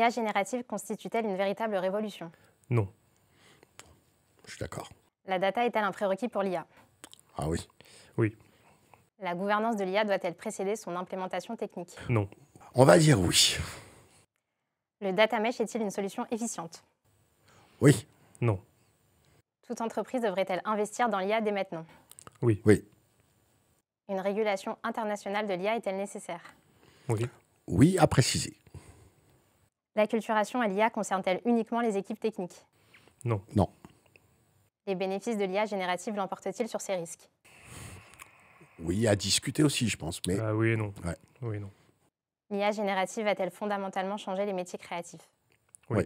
L'IA générative constitue-t-elle une véritable révolution? Non. Je suis d'accord. La data est-elle un prérequis pour l'IA? Ah oui. Oui. La gouvernance de l'IA doit-elle précéder son implémentation technique? Non. On va dire oui. Le data mesh est-il une solution efficiente? Oui. Non. Toute entreprise devrait-elle investir dans l'IA dès maintenant? Oui. Oui. Une régulation internationale de l'IA est-elle nécessaire? Oui. Oui, à préciser. L'acculturation à l'IA concerne-t-elle uniquement les équipes techniques? Non. Non. Les bénéfices de l'IA générative l'emportent-ils sur ses risques? Oui, à discuter aussi, je pense. Mais Oui et non. Ouais. Oui et non. L'IA générative va-t-elle fondamentalement changer les métiers créatifs? Oui. Oui.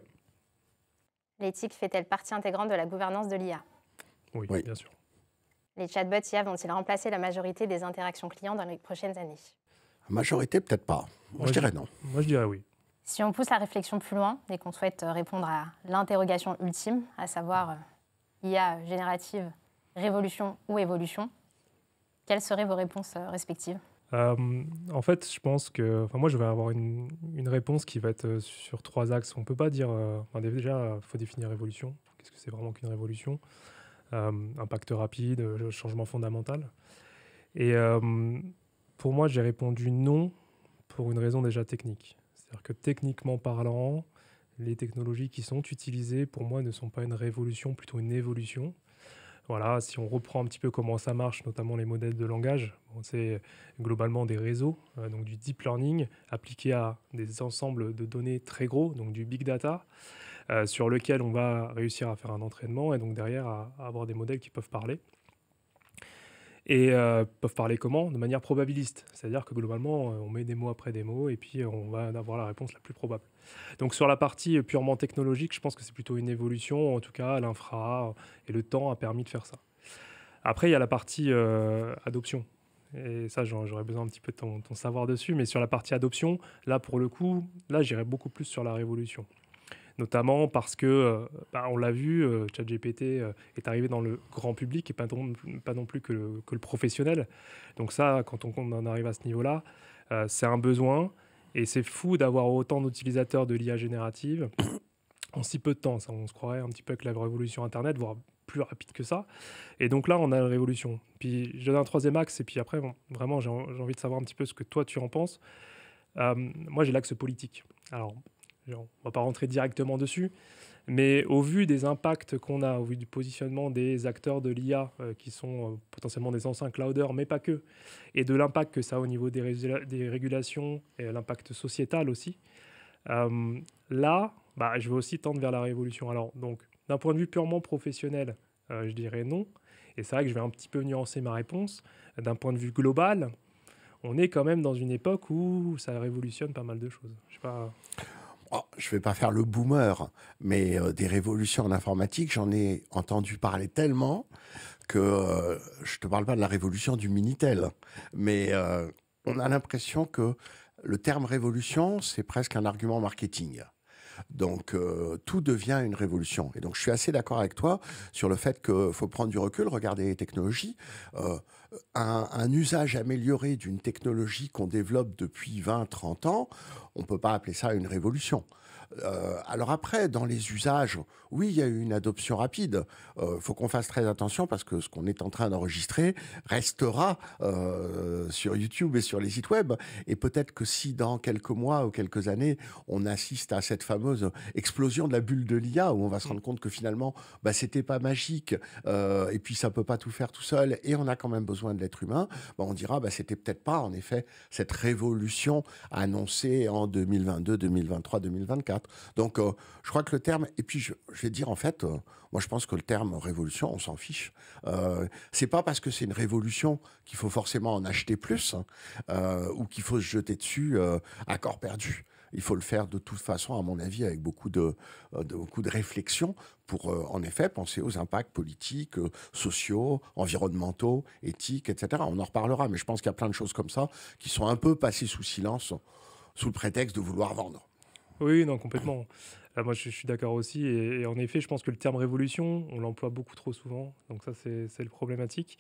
L'éthique fait-elle partie intégrante de la gouvernance de l'IA? Oui, Oui. bien sûr. Les chatbots IA vont-ils remplacer la majorité des interactions clients dans les prochaines années? la majorité, peut-être pas. Moi, je dirais non. Moi, je dirais oui. Si on pousse la réflexion plus loin et qu'on souhaite répondre à l'interrogation ultime, à savoir IA générative, révolution ou évolution, quelles seraient vos réponses respectives? En fait, je pense que... moi, je vais avoir une réponse qui va être sur 3 axes. On ne peut pas dire... déjà, il faut définir révolution. Qu'est-ce que c'est vraiment qu'une révolution? Impact rapide, changement fondamental. Et pour moi, j'ai répondu non pour une raison déjà technique. C'est-à-dire que techniquement parlant, les technologies qui sont utilisées, pour moi, ne sont pas une révolution, plutôt une évolution. Voilà, si on reprend un petit peu comment ça marche, notamment les modèles de langage, c'est globalement des réseaux, donc du deep learning appliqué à des ensembles de données très gros, donc du big data, sur lequel on va réussir à faire un entraînement et donc derrière à avoir des modèles qui peuvent parler. Et peuvent parler comment? De manière probabiliste. C'est-à-dire que globalement, on met des mots après des mots et puis on va avoir la réponse la plus probable. Donc sur la partie purement technologique, je pense que c'est plutôt une évolution. En tout cas, l'infra et le temps a permis de faire ça. Après, il y a la partie adoption. Et ça, j'aurais besoin un petit peu de ton savoir dessus. Mais sur la partie adoption, là, pour le coup, là, j'irais beaucoup plus sur la révolution. Notamment parce que, on l'a vu, ChatGPT est arrivé dans le grand public et pas non plus que le professionnel. Donc ça, quand on en arrive à ce niveau-là, c'est un besoin. Et c'est fou d'avoir autant d'utilisateurs de l'IA générative en si peu de temps. Ça, on se croirait un petit peu avec la révolution Internet, voire plus rapide que ça. Et donc là, on a la révolution. Puis je donne un troisième axe, et puis après, vraiment, j'ai envie de savoir un petit peu ce que toi, tu en penses. Moi, j'ai l'axe politique. Alors, on ne va pas rentrer directement dessus, mais au vu des impacts qu'on a, au vu du positionnement des acteurs de l'IA, qui sont potentiellement des anciens clouders, mais pas que, et de l'impact que ça a au niveau des régulations, et l'impact sociétal aussi, là, je vais aussi tendre vers la révolution. Alors, donc, d'un point de vue purement professionnel, je dirais non. Et c'est vrai que je vais un petit peu nuancer ma réponse. D'un point de vue global, on est quand même dans une époque où ça révolutionne pas mal de choses. Je sais pas... Je ne vais pas faire le boomer, mais des révolutions en informatique, j'en ai entendu parler tellement que je ne te parle pas de la révolution du Minitel. Mais on a l'impression que le terme révolution, c'est presque un argument marketing. Donc, tout devient une révolution. Et donc, je suis assez d'accord avec toi sur le fait qu'il faut prendre du recul, regarder les technologies. Un usage amélioré d'une technologie qu'on développe depuis 20-30 ans, on ne peut pas appeler ça une révolution. Alors après, dans les usages, oui, il y a eu une adoption rapide. Faut qu'on fasse très attention parce que ce qu'on est en train d'enregistrer restera sur YouTube et sur les sites web. Et peut-être que si dans quelques mois ou quelques années, on assiste à cette fameuse explosion de la bulle de l'IA où on va se rendre compte que finalement, c'était pas magique et puis ça peut pas tout faire tout seul et on a quand même besoin de l'être humain, on dira c'était peut-être pas en effet cette révolution annoncée en 2022, 2023, 2024. Donc, je crois que le terme... Et puis, je vais dire, en fait, moi, je pense que le terme révolution, on s'en fiche. C'est pas parce que c'est une révolution qu'il faut forcément en acheter plus ou qu'il faut se jeter dessus à corps perdu. Il faut le faire de toute façon, à mon avis, avec beaucoup de réflexion pour, en effet, penser aux impacts politiques, sociaux, environnementaux, éthiques, etc. On en reparlera, mais je pense qu'il y a plein de choses comme ça qui sont un peu passées sous silence, sous le prétexte de vouloir vendre. Oui, non, complètement. Là, moi, je suis d'accord aussi. Et en effet, je pense que le terme révolution, on l'emploie beaucoup trop souvent. Donc ça, c'est le problématique.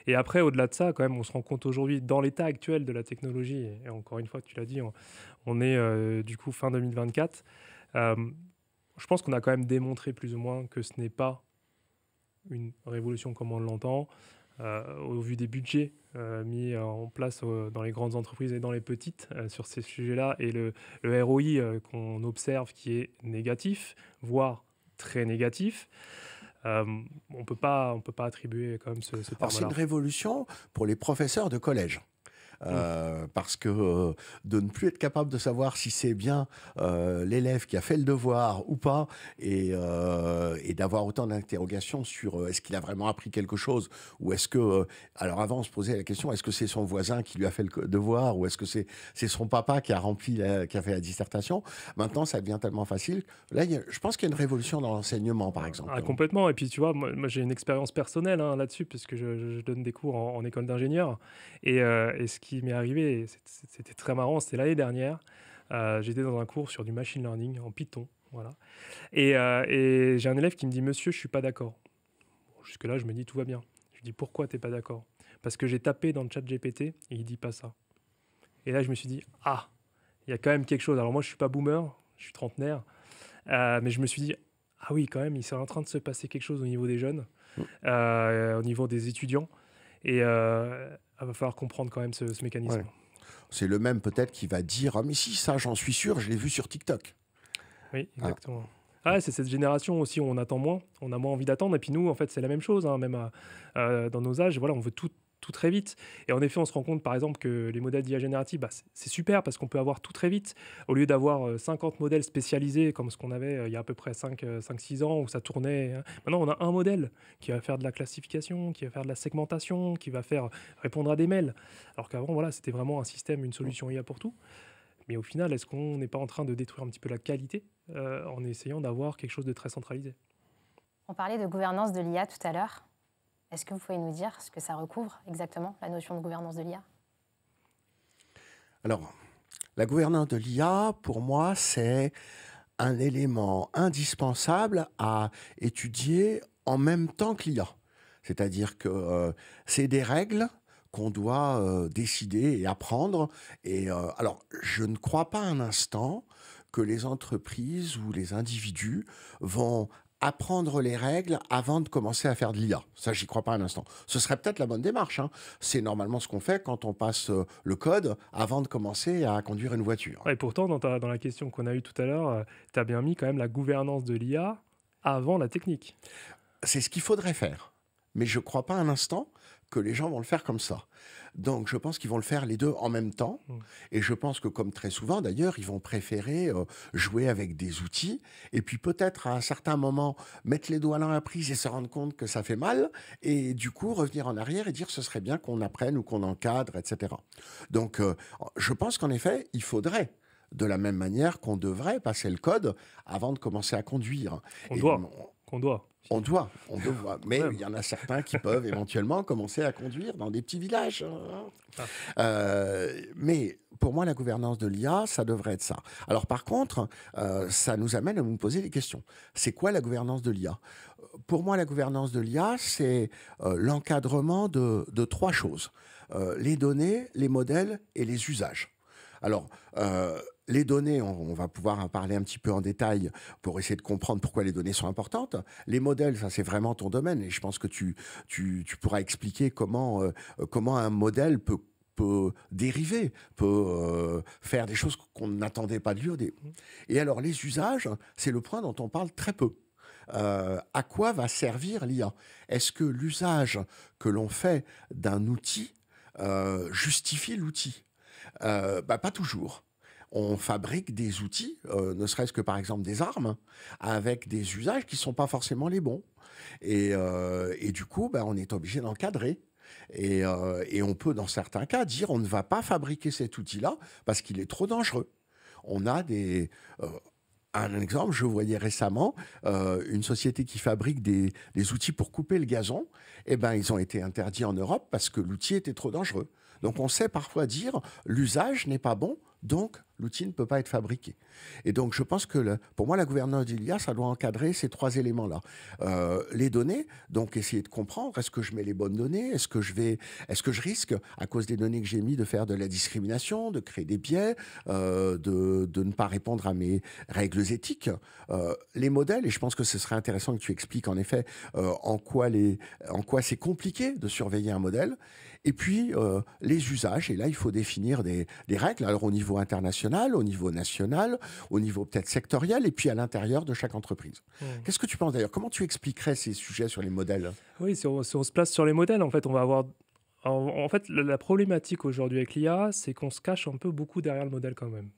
Et après, au-delà de ça, quand même, on se rend compte aujourd'hui, dans l'état actuel de la technologie, et encore une fois, tu l'as dit, on est du coup fin 2024, Je pense qu'on a quand même démontré plus ou moins que ce n'est pas une révolution comme on l'entend, au vu des budgets mis en place dans les grandes entreprises et dans les petites sur ces sujets-là, et le ROI qu'on observe qui est négatif, voire très négatif. On ne peut pas attribuer quand même ce Alors, c'est une terme-là. révolution pour les professeurs de collège. Parce que de ne plus être capable de savoir si c'est bien l'élève qui a fait le devoir ou pas, et d'avoir autant d'interrogations sur est-ce qu'il a vraiment appris quelque chose, ou est-ce que... alors avant, on se posait la question, est-ce que c'est son voisin qui lui a fait le devoir, ou est-ce que c'est son papa qui a qui a fait la dissertation? Maintenant, ça devient tellement facile. Là, je pense qu'il y a une révolution dans l'enseignement, par exemple. Ah, complètement. Et puis, tu vois, moi j'ai une expérience personnelle là-dessus, puisque je donne des cours en école d'ingénieur. Et ce qui m'est arrivé, c'était très marrant, c'était l'année dernière. J'étais dans un cours sur du machine learning en Python. Voilà. Et j'ai un élève qui me dit: Monsieur, je suis pas d'accord. Bon, jusque-là, je me dis tout va bien. Je lui dis: pourquoi tu n'es pas d'accord? Parce que j'ai tapé dans le chat GPT et il dit pas ça. Et là, je me suis dit: ah, il y a quand même quelque chose. Alors, moi, je suis pas boomer, je suis trentenaire. Mais je me suis dit: ah oui, quand même, il est en train de se passer quelque chose au niveau des jeunes, au niveau des étudiants. Et il va falloir comprendre quand même ce mécanisme. Ouais. C'est le même peut-être qui va dire: ah mais si, ça j'en suis sûr, je l'ai vu sur TikTok. Oui, exactement. Ah, c'est cette génération aussi où on attend moins, on a moins envie d'attendre. Et puis nous, en fait, c'est la même chose, hein, même dans nos âges. Voilà, on veut tout très vite. Et en effet, on se rend compte, par exemple, que les modèles d'IA générative, c'est super parce qu'on peut avoir tout très vite. Au lieu d'avoir 50 modèles spécialisés, comme ce qu'on avait il y a à peu près 5-6 ans, où ça tournait. Hein. Maintenant, on a un modèle qui va faire de la classification, qui va faire de la segmentation, qui va faire répondre à des mails. Alors qu'avant, voilà, c'était vraiment un système, une solution IA pour tout. Mais au final, est-ce qu'on n'est pas en train de détruire un petit peu la qualité en essayant d'avoir quelque chose de très centralisé? On parlait de gouvernance de l'IA tout à l'heure. Est-ce que vous pouvez nous dire ce que ça recouvre exactement, la notion de gouvernance de l'IA? Alors, la gouvernance de l'IA, pour moi, c'est un élément indispensable à étudier en même temps que l'IA. C'est-à-dire que c'est des règles qu'on doit décider et apprendre. Et alors, je ne crois pas un instant que les entreprises ou les individus vont apprendre les règles avant de commencer à faire de l'IA. Ça, j'y crois pas un instant. Ce serait peut-être la bonne démarche, hein. C'est normalement ce qu'on fait quand on passe le code avant de commencer à conduire une voiture. Ouais, et pourtant, dans la question qu'on a eue tout à l'heure, tu as bien mis quand même la gouvernance de l'IA avant la technique. C'est ce qu'il faudrait faire. Mais je ne crois pas un instant que les gens vont le faire comme ça. Donc, je pense qu'ils vont le faire les deux en même temps. Et je pense que, comme très souvent d'ailleurs, ils vont préférer jouer avec des outils et puis peut-être à un certain moment mettre les doigts dans la prise et se rendre compte que ça fait mal et du coup revenir en arrière et dire ce serait bien qu'on apprenne ou qu'on encadre, etc. Donc, je pense qu'en effet, il faudrait, de la même manière qu'on devrait passer le code avant de commencer à conduire. Qu'on doit. On doit. Mais il y en a certains qui peuvent éventuellement commencer à conduire dans des petits villages. Mais pour moi, la gouvernance de l'IA, ça devrait être ça. Alors par contre, ça nous amène à nous poser des questions. C'est quoi la gouvernance de l'IA? Pour moi, la gouvernance de l'IA, c'est l'encadrement de trois choses. Les données, les modèles et les usages. Alors, les données, on va pouvoir en parler un petit peu en détail pour essayer de comprendre pourquoi les données sont importantes. Les modèles, ça c'est vraiment ton domaine et je pense que tu pourras expliquer comment un modèle peut dériver, peut faire des choses qu'on n'attendait pas de lui. Et alors les usages, c'est le point dont on parle très peu. À quoi va servir l'IA? Est-ce que l'usage que l'on fait d'un outil justifie l'outil? Pas toujours. On fabrique des outils, ne serait-ce que par exemple des armes, avec des usages qui ne sont pas forcément les bons. Et du coup, on est obligé d'encadrer. Et on peut, dans certains cas, dire on ne va pas fabriquer cet outil-là parce qu'il est trop dangereux. On a des... un exemple, je voyais récemment une société qui fabrique des outils pour couper le gazon. Ils ont été interdits en Europe parce que l'outil était trop dangereux. Donc on sait parfois dire l'usage n'est pas bon Donc, l'outil ne peut pas être fabriqué. Et donc, je pense que pour moi, la gouvernance de l'IA, ça doit encadrer ces trois éléments-là. Les données, donc essayer de comprendre, est-ce que je mets les bonnes données? Est-ce que je risque, à cause des données que j'ai mis, de faire de la discrimination, de créer des biais, de ne pas répondre à mes règles éthiques? Les modèles, et je pense que ce serait intéressant que tu expliques en effet en quoi c'est compliqué de surveiller un modèle. Et puis, les usages, et là, il faut définir des règles, alors au niveau international, au niveau national, au niveau peut-être sectoriel, et puis à l'intérieur de chaque entreprise. Qu'est-ce que tu penses d'ailleurs? Comment tu expliquerais ces sujets sur les modèles? Oui, si on se place sur les modèles, en fait, on va avoir... En fait, la problématique aujourd'hui avec l'IA, c'est qu'on se cache un peu beaucoup derrière le modèle quand même.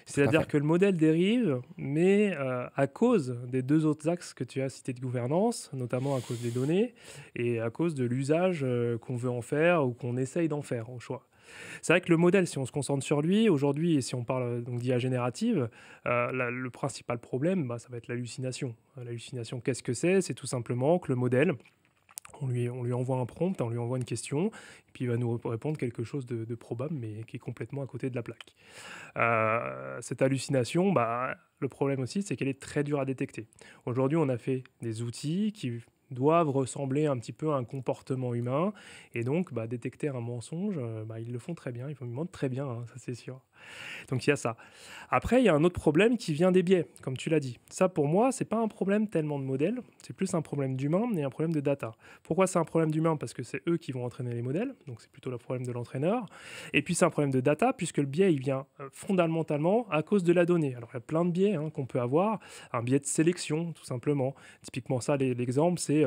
C'est-à-dire que le modèle dérive, mais à cause des deux autres axes que tu as cités de gouvernance, notamment à cause des données et à cause de l'usage qu'on veut en faire ou qu'on essaye d'en faire au choix. C'est vrai que le modèle, si on se concentre sur lui, aujourd'hui, et si on parle donc d'IA générative, le principal problème, ça va être l'hallucination. L'hallucination, qu'est-ce que c'est? C'est tout simplement que le modèle, on lui envoie un prompt, on lui envoie une question, et puis il va nous répondre quelque chose de probable, mais qui est complètement à côté de la plaque. Cette hallucination, le problème aussi, c'est qu'elle est très dure à détecter. Aujourd'hui, on a fait des outils qui doivent ressembler un petit peu à un comportement humain, et donc détecter un mensonge, ils le font très bien, ils le montrent très bien, hein, ça c'est sûr. Donc il y a ça. Après, il y a un autre problème qui vient des biais, comme tu l'as dit. Ça, pour moi, c'est pas un problème tellement de modèles, c'est plus un problème d'humain et un problème de data. Pourquoi c'est un problème d'humain? Parce que c'est eux qui vont entraîner les modèles, donc c'est plutôt le problème de l'entraîneur. Et puis c'est un problème de data, puisque le biais, il vient fondamentalement à cause de la donnée. Alors il y a plein de biais qu'on peut avoir, un biais de sélection, tout simplement. Typiquement ça, l'exemple, c'est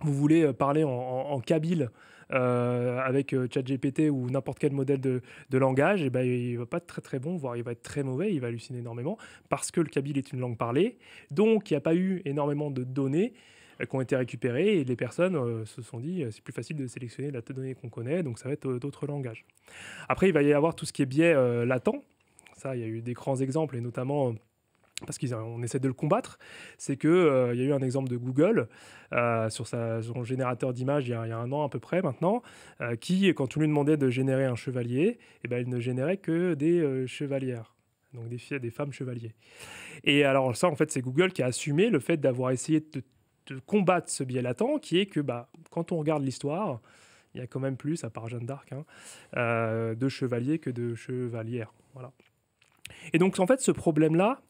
vous voulez parler en kabyle avec ChatGPT ou n'importe quel modèle de langage, et il ne va pas être très très bon, voire il va être très mauvais, il va halluciner énormément, parce que le kabyle est une langue parlée, donc il n'y a pas eu énormément de données qui ont été récupérées, et les personnes se sont dit c'est plus facile de sélectionner la donnée qu'on connaît, donc ça va être d'autres langages. Après, il va y avoir tout ce qui est biais latent, ça il y a eu des grands exemples, et notamment... parce qu'on essaie de le combattre, c'est qu'il y a eu un exemple de Google sur son générateur d'images il y a un an à peu près maintenant, qui, quand on lui demandait de générer un chevalier, il ne générait que des chevalières, donc des femmes chevaliers. Et alors ça, en fait, c'est Google qui a assumé le fait d'avoir essayé de combattre ce biais latent, qui est que quand on regarde l'histoire, il y a quand même plus, à part Jeanne d'Arc, de chevaliers que de chevalières. Voilà. Et donc, en fait, ce problème-là,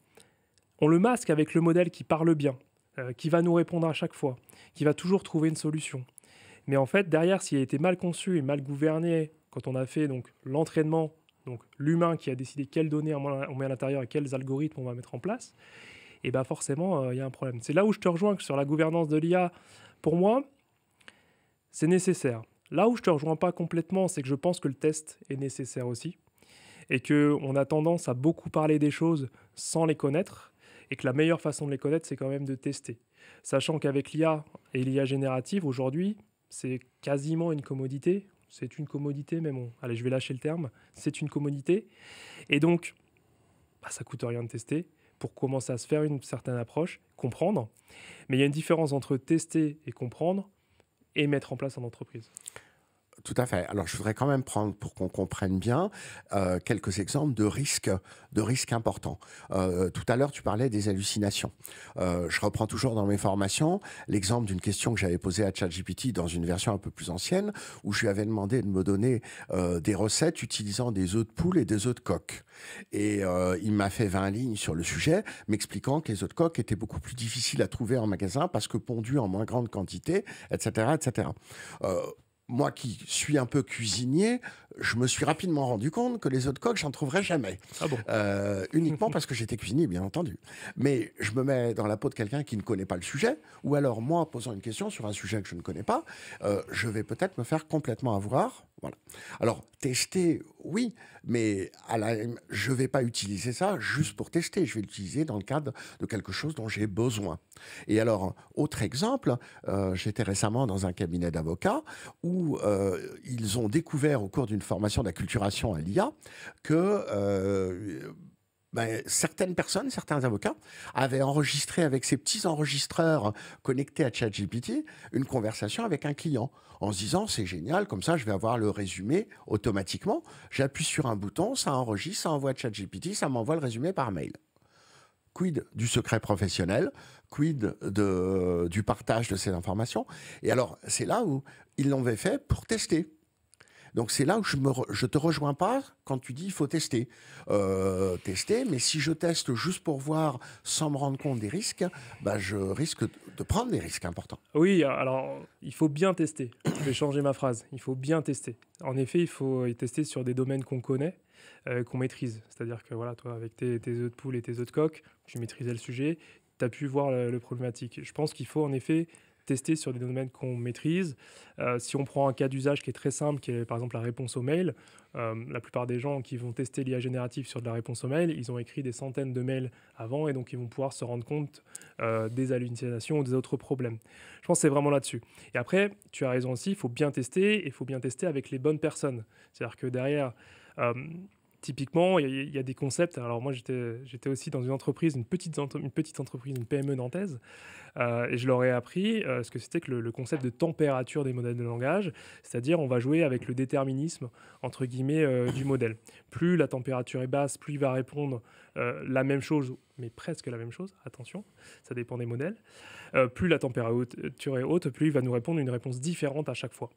on le masque avec le modèle qui parle bien, qui va nous répondre à chaque fois, qui va toujours trouver une solution. Mais en fait, derrière, s'il a été mal conçu et mal gouverné, quand on a fait donc l'entraînement, donc l'humain qui a décidé quelles données on met à l'intérieur et quels algorithmes on va mettre en place, et forcément, il y a un problème. C'est là où je te rejoins sur la gouvernance de l'IA. Pour moi, c'est nécessaire. Là où je ne te rejoins pas complètement, c'est que je pense que le test est nécessaire aussi, et qu'on a tendance à beaucoup parler des choses sans les connaître, et que la meilleure façon de les connaître, c'est quand même de tester. Sachant qu'avec l'IA et l'IA générative, aujourd'hui, c'est quasiment une commodité. C'est une commodité, mais bon, allez, je vais lâcher le terme. C'est une commodité. Et donc, ça ne coûte rien de tester pour commencer à se faire une certaine approche, comprendre. Mais il y a une différence entre tester et comprendre et mettre en place en entreprise. Tout à fait. Alors, je voudrais quand même prendre, pour qu'on comprenne bien, quelques exemples de risques importants. Tout à l'heure, tu parlais des hallucinations. Je reprends toujours dans mes formations l'exemple d'une question que j'avais posée à ChatGPT dans une version un peu plus ancienne, où je lui avais demandé de me donner des recettes utilisant des œufs de poule et des œufs de coq. Et il m'a fait 20 lignes sur le sujet, m'expliquant que les œufs de coq étaient beaucoup plus difficiles à trouver en magasin parce que pondus en moins grande quantité, etc., etc. Moi qui suis un peu cuisinier, je me suis rapidement rendu compte que les œufs de coq, j'en trouverais jamais. Ah bon? Uniquement parce que j'étais cuisinier, bien entendu. Mais je me mets dans la peau de quelqu'un qui ne connaît pas le sujet, ou alors moi, posant une question sur un sujet que je ne connais pas, je vais peut-être me faire complètement avoir. Voilà. Alors, tester, oui, mais je ne vais pas utiliser ça juste pour tester. Je vais l'utiliser dans le cadre de quelque chose dont j'ai besoin. Et alors, autre exemple, j'étais récemment dans un cabinet d'avocats où ils ont découvert au cours d'une formation d'acculturation à l'IA que Ben, certaines personnes, certains avocats, avaient enregistré avec ces petits enregistreurs connectés à ChatGPT une conversation avec un client en se disant c'est génial, comme ça je vais avoir le résumé automatiquement. J'appuie sur un bouton, ça enregistre, ça envoie à ChatGPT, ça m'envoie le résumé par mail. Quid du secret professionnel, quid du partage de ces informations. Et alors, c'est là où ils l'avaient fait pour tester. Donc c'est là où je te rejoins pas quand tu dis il faut tester. Tester, mais si je teste juste pour voir sans me rendre compte des risques, bah, je risque de prendre des risques importants. Oui, alors il faut bien tester. Je vais changer ma phrase. Il faut bien tester. En effet, il faut tester sur des domaines qu'on connaît, qu'on maîtrise. C'est-à-dire que voilà, toi, avec tes œufs de poule et tes œufs de coq, tu maîtrisais le sujet, tu as pu voir le problématique. Je pense qu'il faut en effet tester sur des domaines qu'on maîtrise. Si on prend un cas d'usage qui est très simple, qui est par exemple la réponse au mail, la plupart des gens qui vont tester l'IA générative sur de la réponse au mail, ils ont écrit des centaines de mails avant et donc ils vont pouvoir se rendre compte des hallucinations ou des autres problèmes. Je pense que c'est vraiment là-dessus. Et après, tu as raison aussi, il faut bien tester et il faut bien tester avec les bonnes personnes. C'est-à-dire que derrière... typiquement, il y a des concepts. Alors moi, j'étais aussi dans une entreprise, une petite entreprise, une PME nantaise, et je leur ai appris ce que c'était que le concept de température des modèles de langage, c'est-à-dire on va jouer avec le déterminisme, entre guillemets, du modèle. Plus la température est basse, plus il va répondre la même chose, mais presque la même chose, attention, ça dépend des modèles. Plus la température est haute, plus il va nous répondre une réponse différente à chaque fois.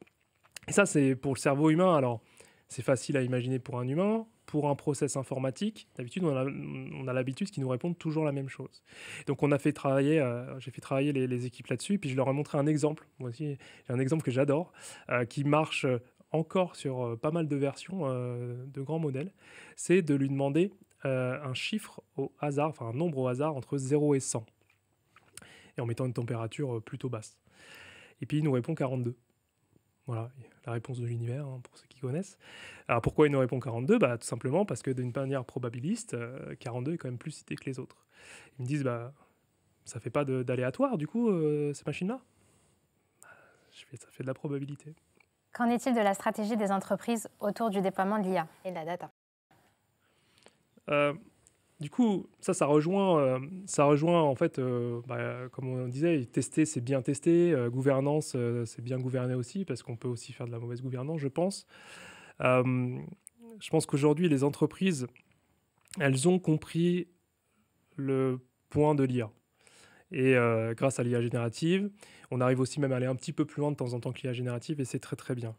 Et ça, c'est pour le cerveau humain. Alors, c'est facile à imaginer pour un humain. Pour un process informatique, d'habitude, on a l'habitude qu'ils nous répondent toujours la même chose. Donc, j'ai fait travailler les équipes là-dessus, puis je leur ai montré un exemple. Moi aussi, j'ai un exemple que j'adore, qui marche encore sur pas mal de versions de grands modèles. C'est de lui demander un chiffre au hasard, enfin un nombre au hasard entre 0 et 100, et en mettant une température plutôt basse. Et puis, il nous répond 42. Voilà, la réponse de l'univers, hein, pour ceux qui connaissent. Alors pourquoi il nous répond 42 ? Bah, tout simplement parce que d'une manière probabiliste, 42 est quand même plus cité que les autres. Ils me disent, bah, ça fait pas d'aléatoire, du coup, ces machines-là ? Ça fait de la probabilité. Qu'en est-il de la stratégie des entreprises autour du déploiement de l'IA et de la data ? Du coup, ça rejoint en fait, comme on disait, tester, c'est bien tester, gouvernance, c'est bien gouverner aussi, parce qu'on peut aussi faire de la mauvaise gouvernance, je pense. Je pense qu'aujourd'hui, les entreprises, elles ont compris le point de l'IA. Et grâce à l'IA générative, on arrive aussi même à aller un petit peu plus loin de temps en temps que l'IA générative, et c'est très très bien.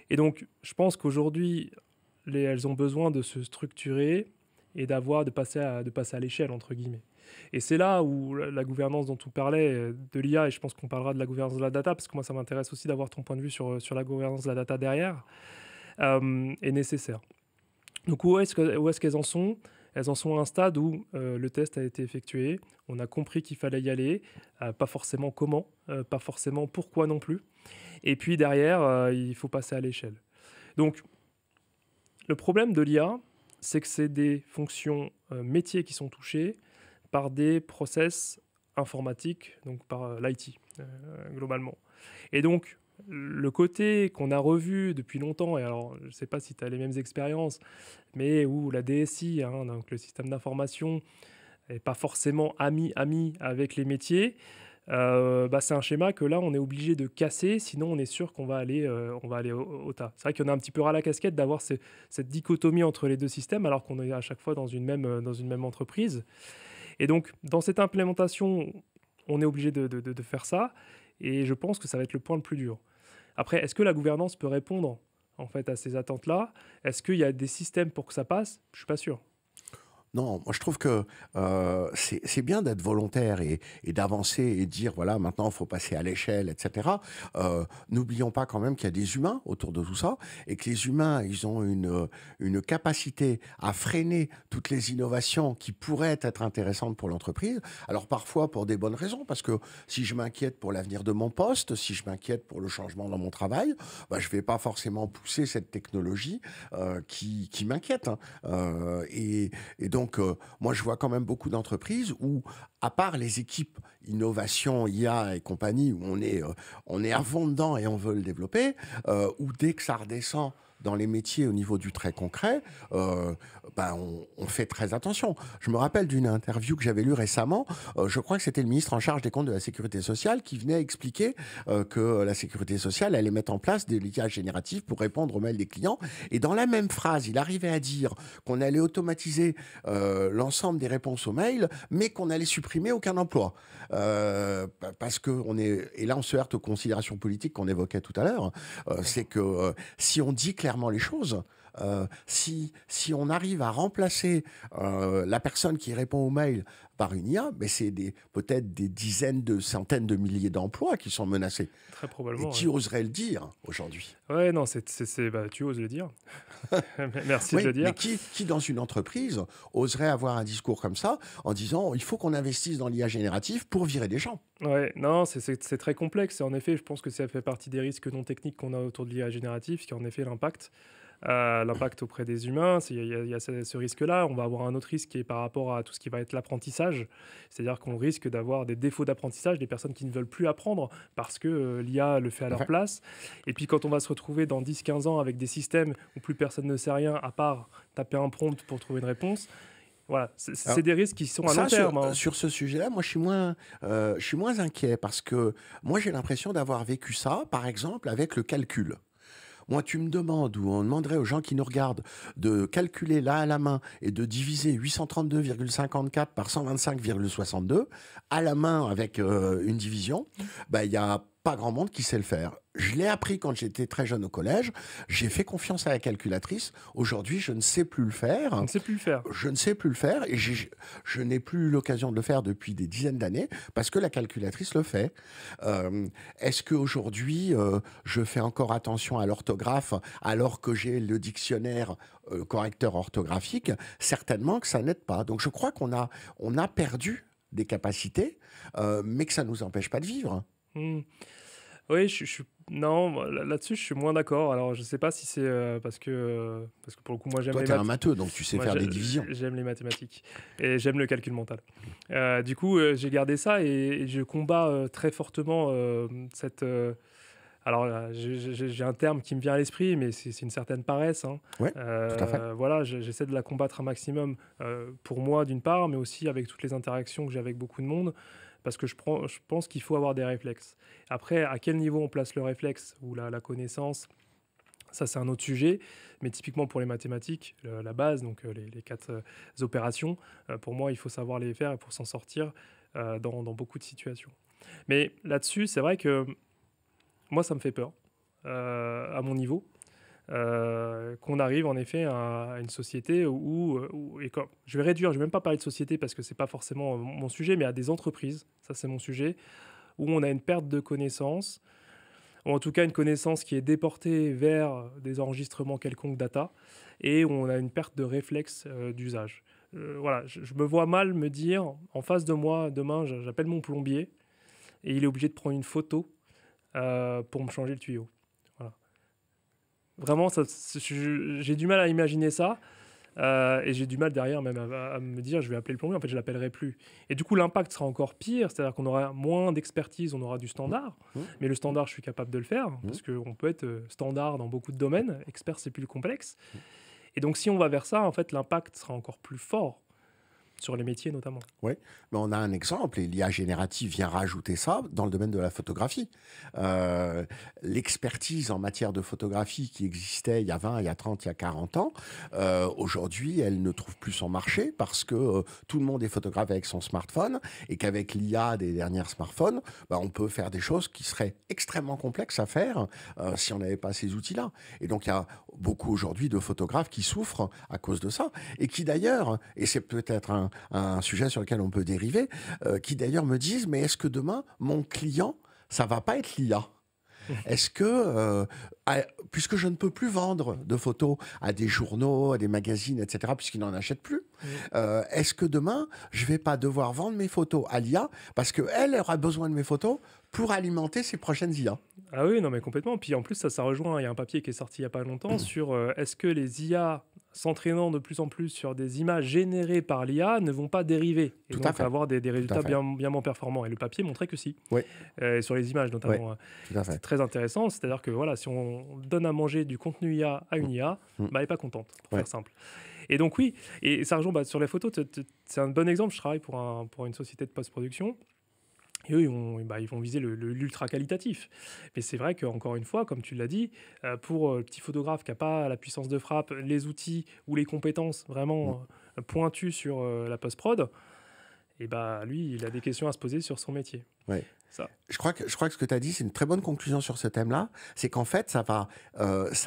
Et donc, je pense qu'aujourd'hui, elles ont besoin de se structurer et de passer à l'échelle, entre guillemets. Et c'est là où la gouvernance dont on parlait, de l'IA, et je pense qu'on parlera de la gouvernance de la data, parce que moi, ça m'intéresse aussi d'avoir ton point de vue sur la gouvernance de la data derrière, est nécessaire. Donc, où est-ce qu'elles en sont ? Elles en sont à un stade où le test a été effectué, on a compris qu'il fallait y aller, pas forcément comment, pas forcément pourquoi non plus. Et puis derrière, il faut passer à l'échelle. Donc, le problème de l'IA, c'est que c'est des fonctions métiers qui sont touchées par des process informatiques, donc par l'IT, globalement. Et donc, le côté qu'on a revu depuis longtemps, et alors je ne sais pas si tu as les mêmes expériences, mais où la DSI, hein, donc le système d'information, n'est pas forcément ami avec les métiers, c'est un schéma que là, on est obligé de casser, sinon on est sûr qu'on va aller au tas. C'est vrai qu'il y en a un petit peu ras la casquette d'avoir cette dichotomie entre les deux systèmes, alors qu'on est à chaque fois dans une même entreprise. Et donc, dans cette implémentation, on est obligé de faire ça, et je pense que ça va être le point le plus dur. Après, est-ce que la gouvernance peut répondre en fait, à ces attentes-là ? Est-ce qu'il y a des systèmes pour que ça passe ? Je ne suis pas sûr. Non, moi je trouve que c'est bien d'être volontaire et d'avancer et de dire voilà, maintenant il faut passer à l'échelle, etc. N'oublions pas quand même qu'il y a des humains autour de tout ça et que les humains, ils ont une capacité à freiner toutes les innovations qui pourraient être intéressantes pour l'entreprise. Alors parfois pour des bonnes raisons, parce que si je m'inquiète pour l'avenir de mon poste, si je m'inquiète pour le changement dans mon travail, je ne vais pas forcément pousser cette technologie qui m'inquiète. Hein. Et donc, moi, je vois quand même beaucoup d'entreprises où, à part les équipes innovation, IA et compagnie, où on est à fond dedans et on veut le développer, où dès que ça redescend dans les métiers au niveau du très concret, on fait très attention. Je me rappelle d'une interview que j'avais lue récemment, je crois que c'était le ministre en charge des comptes de la Sécurité sociale qui venait expliquer que la Sécurité sociale allait mettre en place des l'IA générative pour répondre aux mails des clients. Et dans la même phrase, il arrivait à dire qu'on allait automatiser l'ensemble des réponses aux mails, mais qu'on allait supprimer aucun emploi. Parce que et là on se heurte aux considérations politiques qu'on évoquait tout à l'heure, c'est que si on dit clairement les choses, si on arrive à remplacer la personne qui répond aux mails par une IA, mais c'est peut-être des dizaines de centaines de milliers d'emplois qui sont menacés. Très probablement. Et qui oserait le dire aujourd'hui? Ouais, non, tu oses le dire. Merci de le dire. Mais qui, dans une entreprise, oserait avoir un discours comme ça en disant il faut qu'on investisse dans l'IA générative pour virer des gens? Ouais, non, c'est très complexe. Et en effet, je pense que ça fait partie des risques non techniques qu'on a autour de l'IA générative, qui est en effet l'impact auprès des humains. Il y a ce risque-là. On va avoir un autre risque qui est par rapport à tout ce qui va être l'apprentissage. C'est-à-dire qu'on risque d'avoir des défauts d'apprentissage, des personnes qui ne veulent plus apprendre parce que l'IA le fait à leur place. Et puis quand on va se retrouver dans 10-15 ans avec des systèmes où plus personne ne sait rien à part taper un prompt pour trouver une réponse, voilà, c'est des risques qui sont à long terme. Sur ce sujet-là, moi, je suis moins inquiet parce que moi, j'ai l'impression d'avoir vécu ça, par exemple, avec le calcul. Moi, tu me demandes, ou on demanderait aux gens qui nous regardent, de calculer là à la main et de diviser 832,54 par 125,62 à la main avec une division, il y a pas grand monde qui sait le faire. Je l'ai appris quand j'étais très jeune au collège. J'ai fait confiance à la calculatrice. Aujourd'hui, je ne sais plus le faire. On ne sait plus le faire. Je ne sais plus le faire et je n'ai plus eu l'occasion de le faire depuis des dizaines d'années parce que la calculatrice le fait. Est-ce qu'aujourd'hui, je fais encore attention à l'orthographe alors que j'ai le dictionnaire correcteur orthographique? Certainement que ça n'aide pas. Donc je crois qu'on a perdu des capacités, mais que ça ne nous empêche pas de vivre. Oui, non, là-dessus, je suis moins d'accord. Alors, je ne sais pas si c'est parce que pour le coup, moi, j'aime les maths. Toi, tu es un matheux, donc tu sais faire des divisions. J'aime les mathématiques et j'aime le calcul mental. Du coup, j'ai gardé ça et je combats très fortement cette... alors, j'ai un terme qui me vient à l'esprit, mais c'est une certaine paresse. Hein. Oui, tout à fait. Voilà, j'essaie de la combattre un maximum pour moi, d'une part, mais aussi avec toutes les interactions que j'ai avec beaucoup de monde. Parce que je pense qu'il faut avoir des réflexes. Après, à quel niveau on place le réflexe ou la connaissance, ça c'est un autre sujet. Mais typiquement pour les mathématiques, la base, donc les 4 opérations, pour moi, il faut savoir les faire pour s'en sortir dans beaucoup de situations. Mais là-dessus, c'est vrai que moi, ça me fait peur à mon niveau. Qu'on arrive en effet à une société où je vais réduire, je ne vais même pas parler de société parce que ce n'est pas forcément mon sujet, mais à des entreprises, ça c'est mon sujet, où on a une perte de connaissances, ou en tout cas une connaissance qui est déportée vers des enregistrements quelconques data, et où on a une perte de réflexe d'usage. Voilà, je me vois mal me dire, en face de moi, demain, j'appelle mon plombier, et il est obligé de prendre une photo pour me changer le tuyau. Vraiment, j'ai du mal à imaginer ça et j'ai du mal derrière même à me dire je vais appeler le plombier, en fait je ne l'appellerai plus. Et du coup l'impact sera encore pire, c'est-à-dire qu'on aura moins d'expertise, on aura du standard, mais le standard je suis capable de le faire parce qu'on peut être standard dans beaucoup de domaines, expert c'est plus complexe. Et donc si on va vers ça, en fait l'impact sera encore plus fort sur les métiers notamment. Oui, mais on a un exemple, et l'IA générative vient rajouter ça dans le domaine de la photographie. L'expertise en matière de photographie qui existait il y a 20, il y a 30, il y a 40 ans, aujourd'hui, elle ne trouve plus son marché parce que tout le monde est photographe avec son smartphone et qu'avec l'IA des derniers smartphones, on peut faire des choses qui seraient extrêmement complexes à faire si on n'avait pas ces outils-là. Et donc, il y a beaucoup aujourd'hui de photographes qui souffrent à cause de ça et qui d'ailleurs, et c'est peut-être un sujet sur lequel on peut dériver, qui d'ailleurs me disent mais est-ce que demain mon client ça va pas être l'IA? Est-ce que, puisque je ne peux plus vendre de photos à des journaux, à des magazines, etc., puisqu'ils n'en achètent plus, est-ce que demain, je ne vais pas devoir vendre mes photos à l'IA parce qu'elle aura besoin de mes photos pour alimenter ses prochaines IA? Ah oui, non mais complètement. Puis en plus, ça rejoint, il y a un papier qui est sorti il n'y a pas longtemps sur est-ce que les IA s'entraînant de plus en plus sur des images générées par l'IA, ne vont pas dériver et Tout à donc fait. avoir des résultats fait. bien moins performants. Et le papier montrait que si, Oui, sur les images notamment. tout à C'est fait. très intéressant, c'est-à-dire que voilà, si on donne à manger du contenu IA à une IA, Mm. bah, elle n'est pas contente, pour Ouais. faire simple. Et donc oui, et ça rejoint sur les photos, c'est un bon exemple, je travaille pour une société de post-production. Et eux, ils vont viser l'ultra qualitatif. Mais c'est vrai qu'encore une fois, comme tu l'as dit, pour le petit photographe qui n'a pas la puissance de frappe, les outils ou les compétences vraiment pointues sur la post-prod, et bah, lui, il a des questions à se poser sur son métier. Ouais. Ça. Je crois que ce que tu as dit, c'est une très bonne conclusion sur ce thème-là. C'est qu'en fait, ça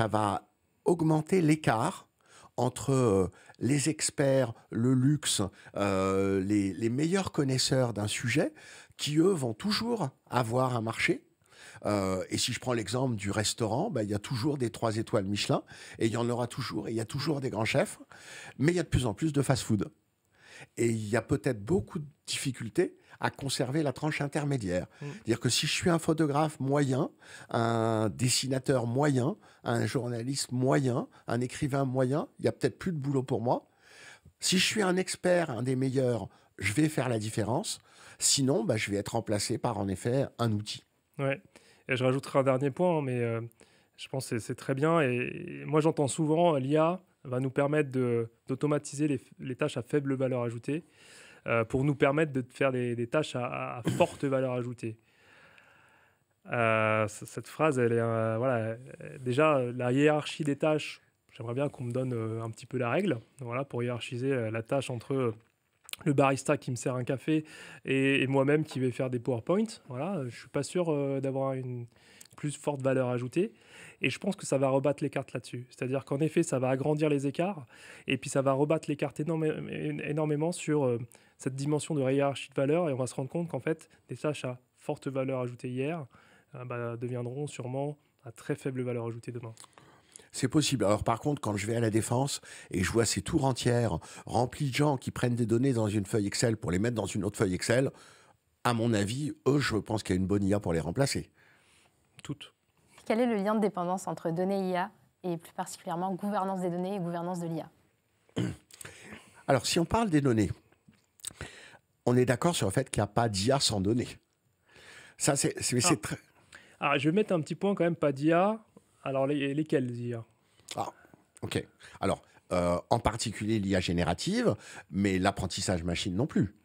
va augmenter l'écart entre les experts, le luxe, les meilleurs connaisseurs d'un sujet, qui, eux, vont toujours avoir un marché. Et si je prends l'exemple du restaurant, il y a toujours des 3 étoiles Michelin, et il y en aura toujours, et il y a toujours des grands chefs, mais il y a de plus en plus de fast-food. Et il y a peut-être beaucoup de difficultés à conserver la tranche intermédiaire. C'est-à-dire que si je suis un photographe moyen, un dessinateur moyen, un journaliste moyen, un écrivain moyen, il y a peut-être plus de boulot pour moi. Si je suis un expert, un des meilleurs, je vais faire la différence. Sinon, je vais être remplacé par, en effet, un outil. Ouais. Et je rajouterai un dernier point, mais je pense que c'est très bien. Et moi, j'entends souvent l'IA va nous permettre d'automatiser les tâches à faible valeur ajoutée pour nous permettre de faire des tâches à forte valeur ajoutée. Cette phrase, elle est voilà. Déjà, la hiérarchie des tâches, j'aimerais bien qu'on me donne un petit peu la règle, voilà, pour hiérarchiser la tâche entre le barista qui me sert un café et moi-même qui vais faire des PowerPoint. Voilà, je suis pas sûr d'avoir une plus forte valeur ajoutée. Et je pense que ça va rebattre les cartes là-dessus. C'est-à-dire qu'en effet, ça va agrandir les écarts et puis ça va rebattre les cartes énormément sur cette dimension de hiérarchie de valeur et on va se rendre compte qu'en fait, des tâches à forte valeur ajoutée hier deviendront sûrement à très faible valeur ajoutée demain. C'est possible. Alors par contre, quand je vais à la Défense et je vois ces tours entières remplies de gens qui prennent des données dans une feuille Excel pour les mettre dans une autre feuille Excel, à mon avis, eux, je pense qu'il y a une bonne IA pour les remplacer. Toutes. Quel est le lien de dépendance entre données IA et plus particulièrement gouvernance des données et gouvernance de l'IA? Alors si on parle des données, on est d'accord sur le fait qu'il n'y a pas d'IA sans données. Ça, c'est très... Alors, je vais mettre un petit point quand même, pas d'IA. Alors, lesquelles IA? Ah, ok. Alors, en particulier l'IA générative, mais l'apprentissage machine non plus.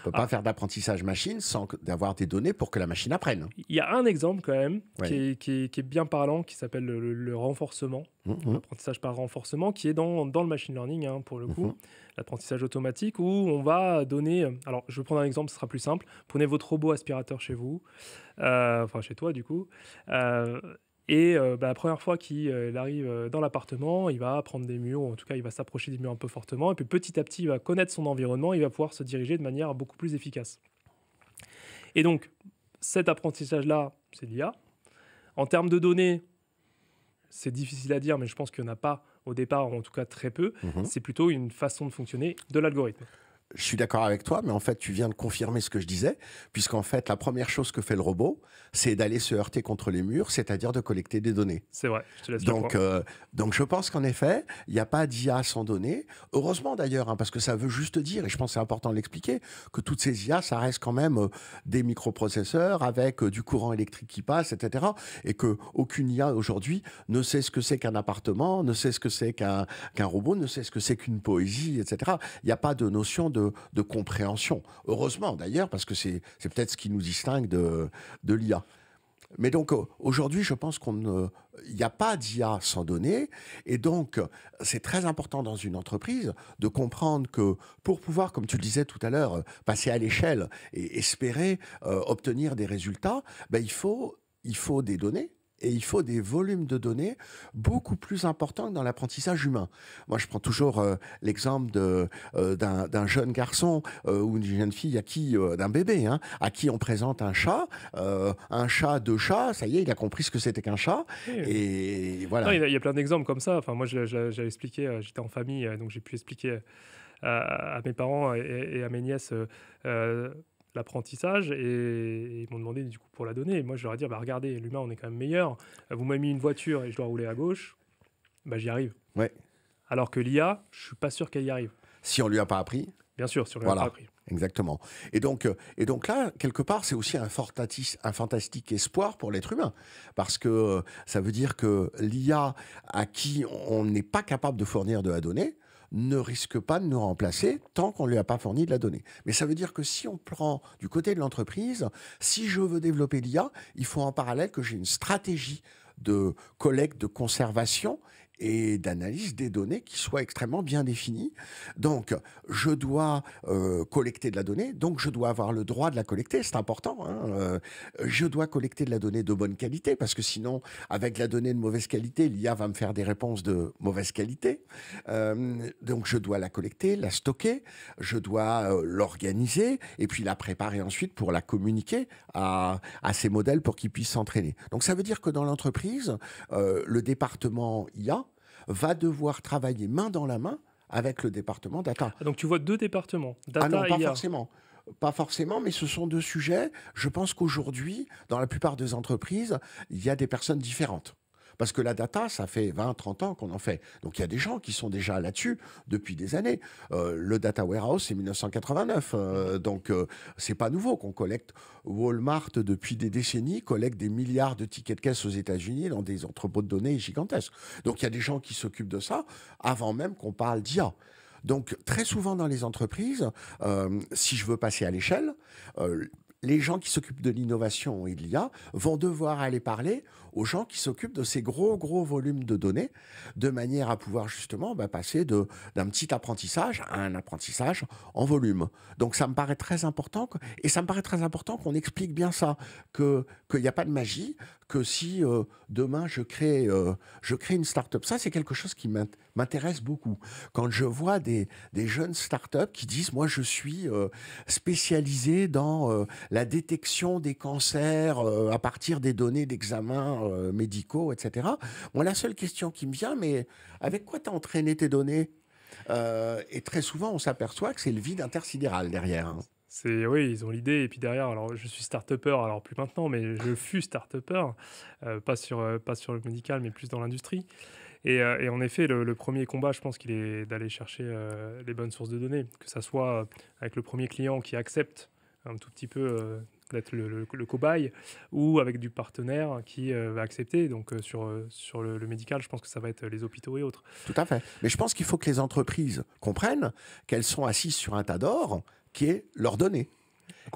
On ne peut pas faire d'apprentissage machine sans avoir des données pour que la machine apprenne. Il y a un exemple quand même Ouais. qui est bien parlant, qui s'appelle le renforcement, l'apprentissage par renforcement, qui est dans le machine learning, pour le coup, l'apprentissage automatique, où on va donner... Alors, je vais prendre un exemple, ce sera plus simple. Prenez votre robot aspirateur chez vous, enfin chez toi du coup, la première fois qu'il arrive dans l'appartement, il va prendre des murs, ou en tout cas il va s'approcher des murs un peu fortement, et puis petit à petit il va connaître son environnement, il va pouvoir se diriger de manière beaucoup plus efficace. Et donc, cet apprentissage-là, c'est l'IA. En termes de données, c'est difficile à dire, mais je pense qu'il n'y en a pas au départ, ou en tout cas très peu. C'est plutôt une façon de fonctionner de l'algorithme. Je suis d'accord avec toi, mais en fait, tu viens de confirmer ce que je disais, puisqu'en fait, la première chose que fait le robot, c'est d'aller se heurter contre les murs, c'est-à-dire de collecter des données. C'est vrai, je te laisse le point. Donc, je pense qu'en effet, il n'y a pas d'IA sans données. Heureusement d'ailleurs, parce que ça veut juste dire, et je pense que c'est important de l'expliquer, que toutes ces IA, ça reste quand même des microprocesseurs avec du courant électrique qui passe, etc. Et qu'aucune IA aujourd'hui ne sait ce que c'est qu'un appartement, ne sait ce que c'est qu'un robot, ne sait ce que c'est qu'une poésie, etc. Il n'y a pas de notion de compréhension. Heureusement d'ailleurs, parce que c'est peut-être ce qui nous distingue de l'IA. Mais donc aujourd'hui, je pense qu'il n'y a pas d'IA sans données. Et donc, c'est très important dans une entreprise de comprendre que pour pouvoir, comme tu le disais tout à l'heure, passer à l'échelle et espérer obtenir des résultats, il faut des données. Et il faut des volumes de données beaucoup plus importants que dans l'apprentissage humain. Moi, je prends toujours l'exemple d'un jeune garçon ou une jeune fille d'un bébé, à qui on présente un chat, deux chats, ça y est, il a compris ce que c'était qu'un chat. Oui. Et voilà. Non, il y a plein d'exemples comme ça. Enfin, moi, j'avais expliqué, j'étais en famille, donc j'ai pu expliquer à mes parents et à mes nièces l'apprentissage et ils m'ont demandé du coup pour la donner et moi je leur ai dit regardez, l'humain on est quand même meilleur, vous m'avez mis une voiture et je dois rouler à gauche, j'y arrive. Ouais. Alors que l'IA, je ne suis pas sûr qu'elle y arrive. Si on ne lui a pas appris. Bien sûr, si on ne lui a pas appris. Exactement. Et donc là, quelque part, c'est aussi un fantastique espoir pour l'être humain. Parce que ça veut dire que l'IA à qui on n'est pas capable de fournir de la donnée ne risque pas de nous remplacer tant qu'on ne lui a pas fourni de la donnée. Mais ça veut dire que si on prend du côté de l'entreprise, si je veux développer l'IA, il faut en parallèle que j'ai une stratégie de collecte, de conservation et d'analyse des données qui soit extrêmement bien définie. Donc, je dois collecter de la donnée, donc je dois avoir le droit de la collecter, c'est important. Je dois collecter de la donnée de bonne qualité, parce que sinon, avec la donnée de mauvaise qualité, l'IA va me faire des réponses de mauvaise qualité. Donc, je dois la collecter, la stocker, je dois l'organiser, et puis la préparer ensuite pour la communiquer à ces modèles pour qu'ils puissent s'entraîner. Donc, ça veut dire que dans l'entreprise, le département IA va devoir travailler main dans la main avec le département data. Donc tu vois deux départements, data non, pas et IA. forcément. Pas forcément, mais ce sont deux sujets. Je pense qu'aujourd'hui, dans la plupart des entreprises, il y a des personnes différentes. Parce que la data, ça fait 20, 30 ans qu'on en fait. Donc il y a des gens qui sont déjà là-dessus depuis des années. Le data warehouse, c'est 1989. Donc c'est pas nouveau qu'on collecte. Walmart, depuis des décennies, collecte des milliards de tickets de caisse aux États-Unis dans des entrepôts de données gigantesques. Donc il y a des gens qui s'occupent de ça avant même qu'on parle d'IA. Donc très souvent dans les entreprises, si je veux passer à l'échelle, les gens qui s'occupent de l'innovation et de l'IA vont devoir aller parler aux gens qui s'occupent de ces gros volumes de données, de manière à pouvoir justement passer d'un petit apprentissage à un apprentissage en volume. Donc ça me paraît très important, et ça me paraît très important qu'on explique bien ça, qu'il n'y a pas de magie, que si demain je crée une start-up, ça c'est quelque chose qui m'intéresse beaucoup. Quand je vois des jeunes start-up qui disent « moi je suis spécialisé dans la détection des cancers à partir des données d'examen médicaux, etc. » Moi, la seule question qui me vient, mais avec quoi tu as entraîné tes données et très souvent, on s'aperçoit que c'est le vide intersidéral derrière. Hein. Oui, ils ont l'idée, et puis derrière, alors je suis start-upper, alors plus maintenant, mais je fus start-upper, pas sur le médical, mais plus dans l'industrie. Et en effet, le premier combat, je pense qu'il est d'aller chercher les bonnes sources de données, que ça soit avec le premier client qui accepte un tout petit peu d'être le cobaye, ou avec du partenaire qui va accepter. Donc sur le médical, je pense que ça va être les hôpitaux et autres. Tout à fait. Mais je pense qu'il faut que les entreprises comprennent qu'elles sont assises sur un tas d'or qui est leurs données.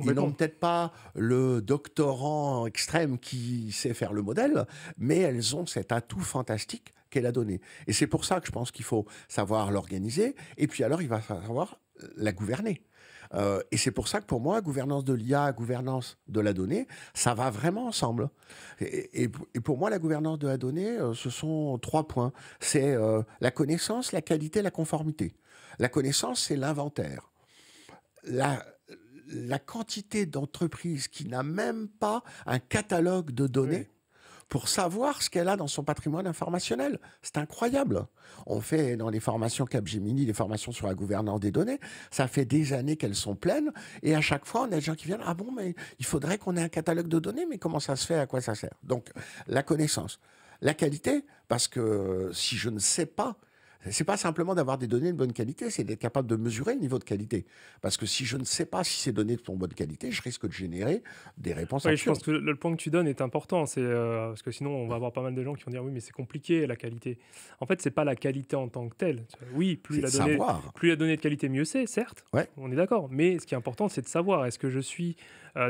Ils n'ont peut-être pas le doctorant extrême qui sait faire le modèle, mais elles ont cet atout fantastique qu'est la donnée. Et c'est pour ça que je pense qu'il faut savoir l'organiser, et puis alors il va falloir la gouverner. Et c'est pour ça que pour moi, gouvernance de l'IA, gouvernance de la donnée, ça va vraiment ensemble. Et pour moi, la gouvernance de la donnée, ce sont 3 points. C'est la connaissance, la qualité, la conformité. La connaissance, c'est l'inventaire. La quantité d'entreprises qui n'a même pas un catalogue de données pour savoir ce qu'elle a dans son patrimoine informationnel. C'est incroyable. On fait dans les formations Capgemini, les formations sur la gouvernance des données, ça fait des années qu'elles sont pleines, et à chaque fois, on a des gens qui viennent « Ah bon, mais il faudrait qu'on ait un catalogue de données, mais comment ça se fait, à quoi ça sert ?» Donc, la connaissance. La qualité, parce que si je ne sais pas, c'est pas simplement d'avoir des données de bonne qualité, c'est d'être capable de mesurer le niveau de qualité. Parce que si je ne sais pas si ces données sont de bonne qualité, je risque de générer des réponses absurdes. Je pense que le point que tu donnes est important, parce que sinon on va avoir pas mal de gens qui vont dire oui, mais c'est compliqué la qualité. En fait, c'est pas la qualité en tant que telle. Oui, plus la donnée est de qualité, mieux c'est, certes. Ouais. On est d'accord. Mais ce qui est important, c'est de savoir est-ce que je suis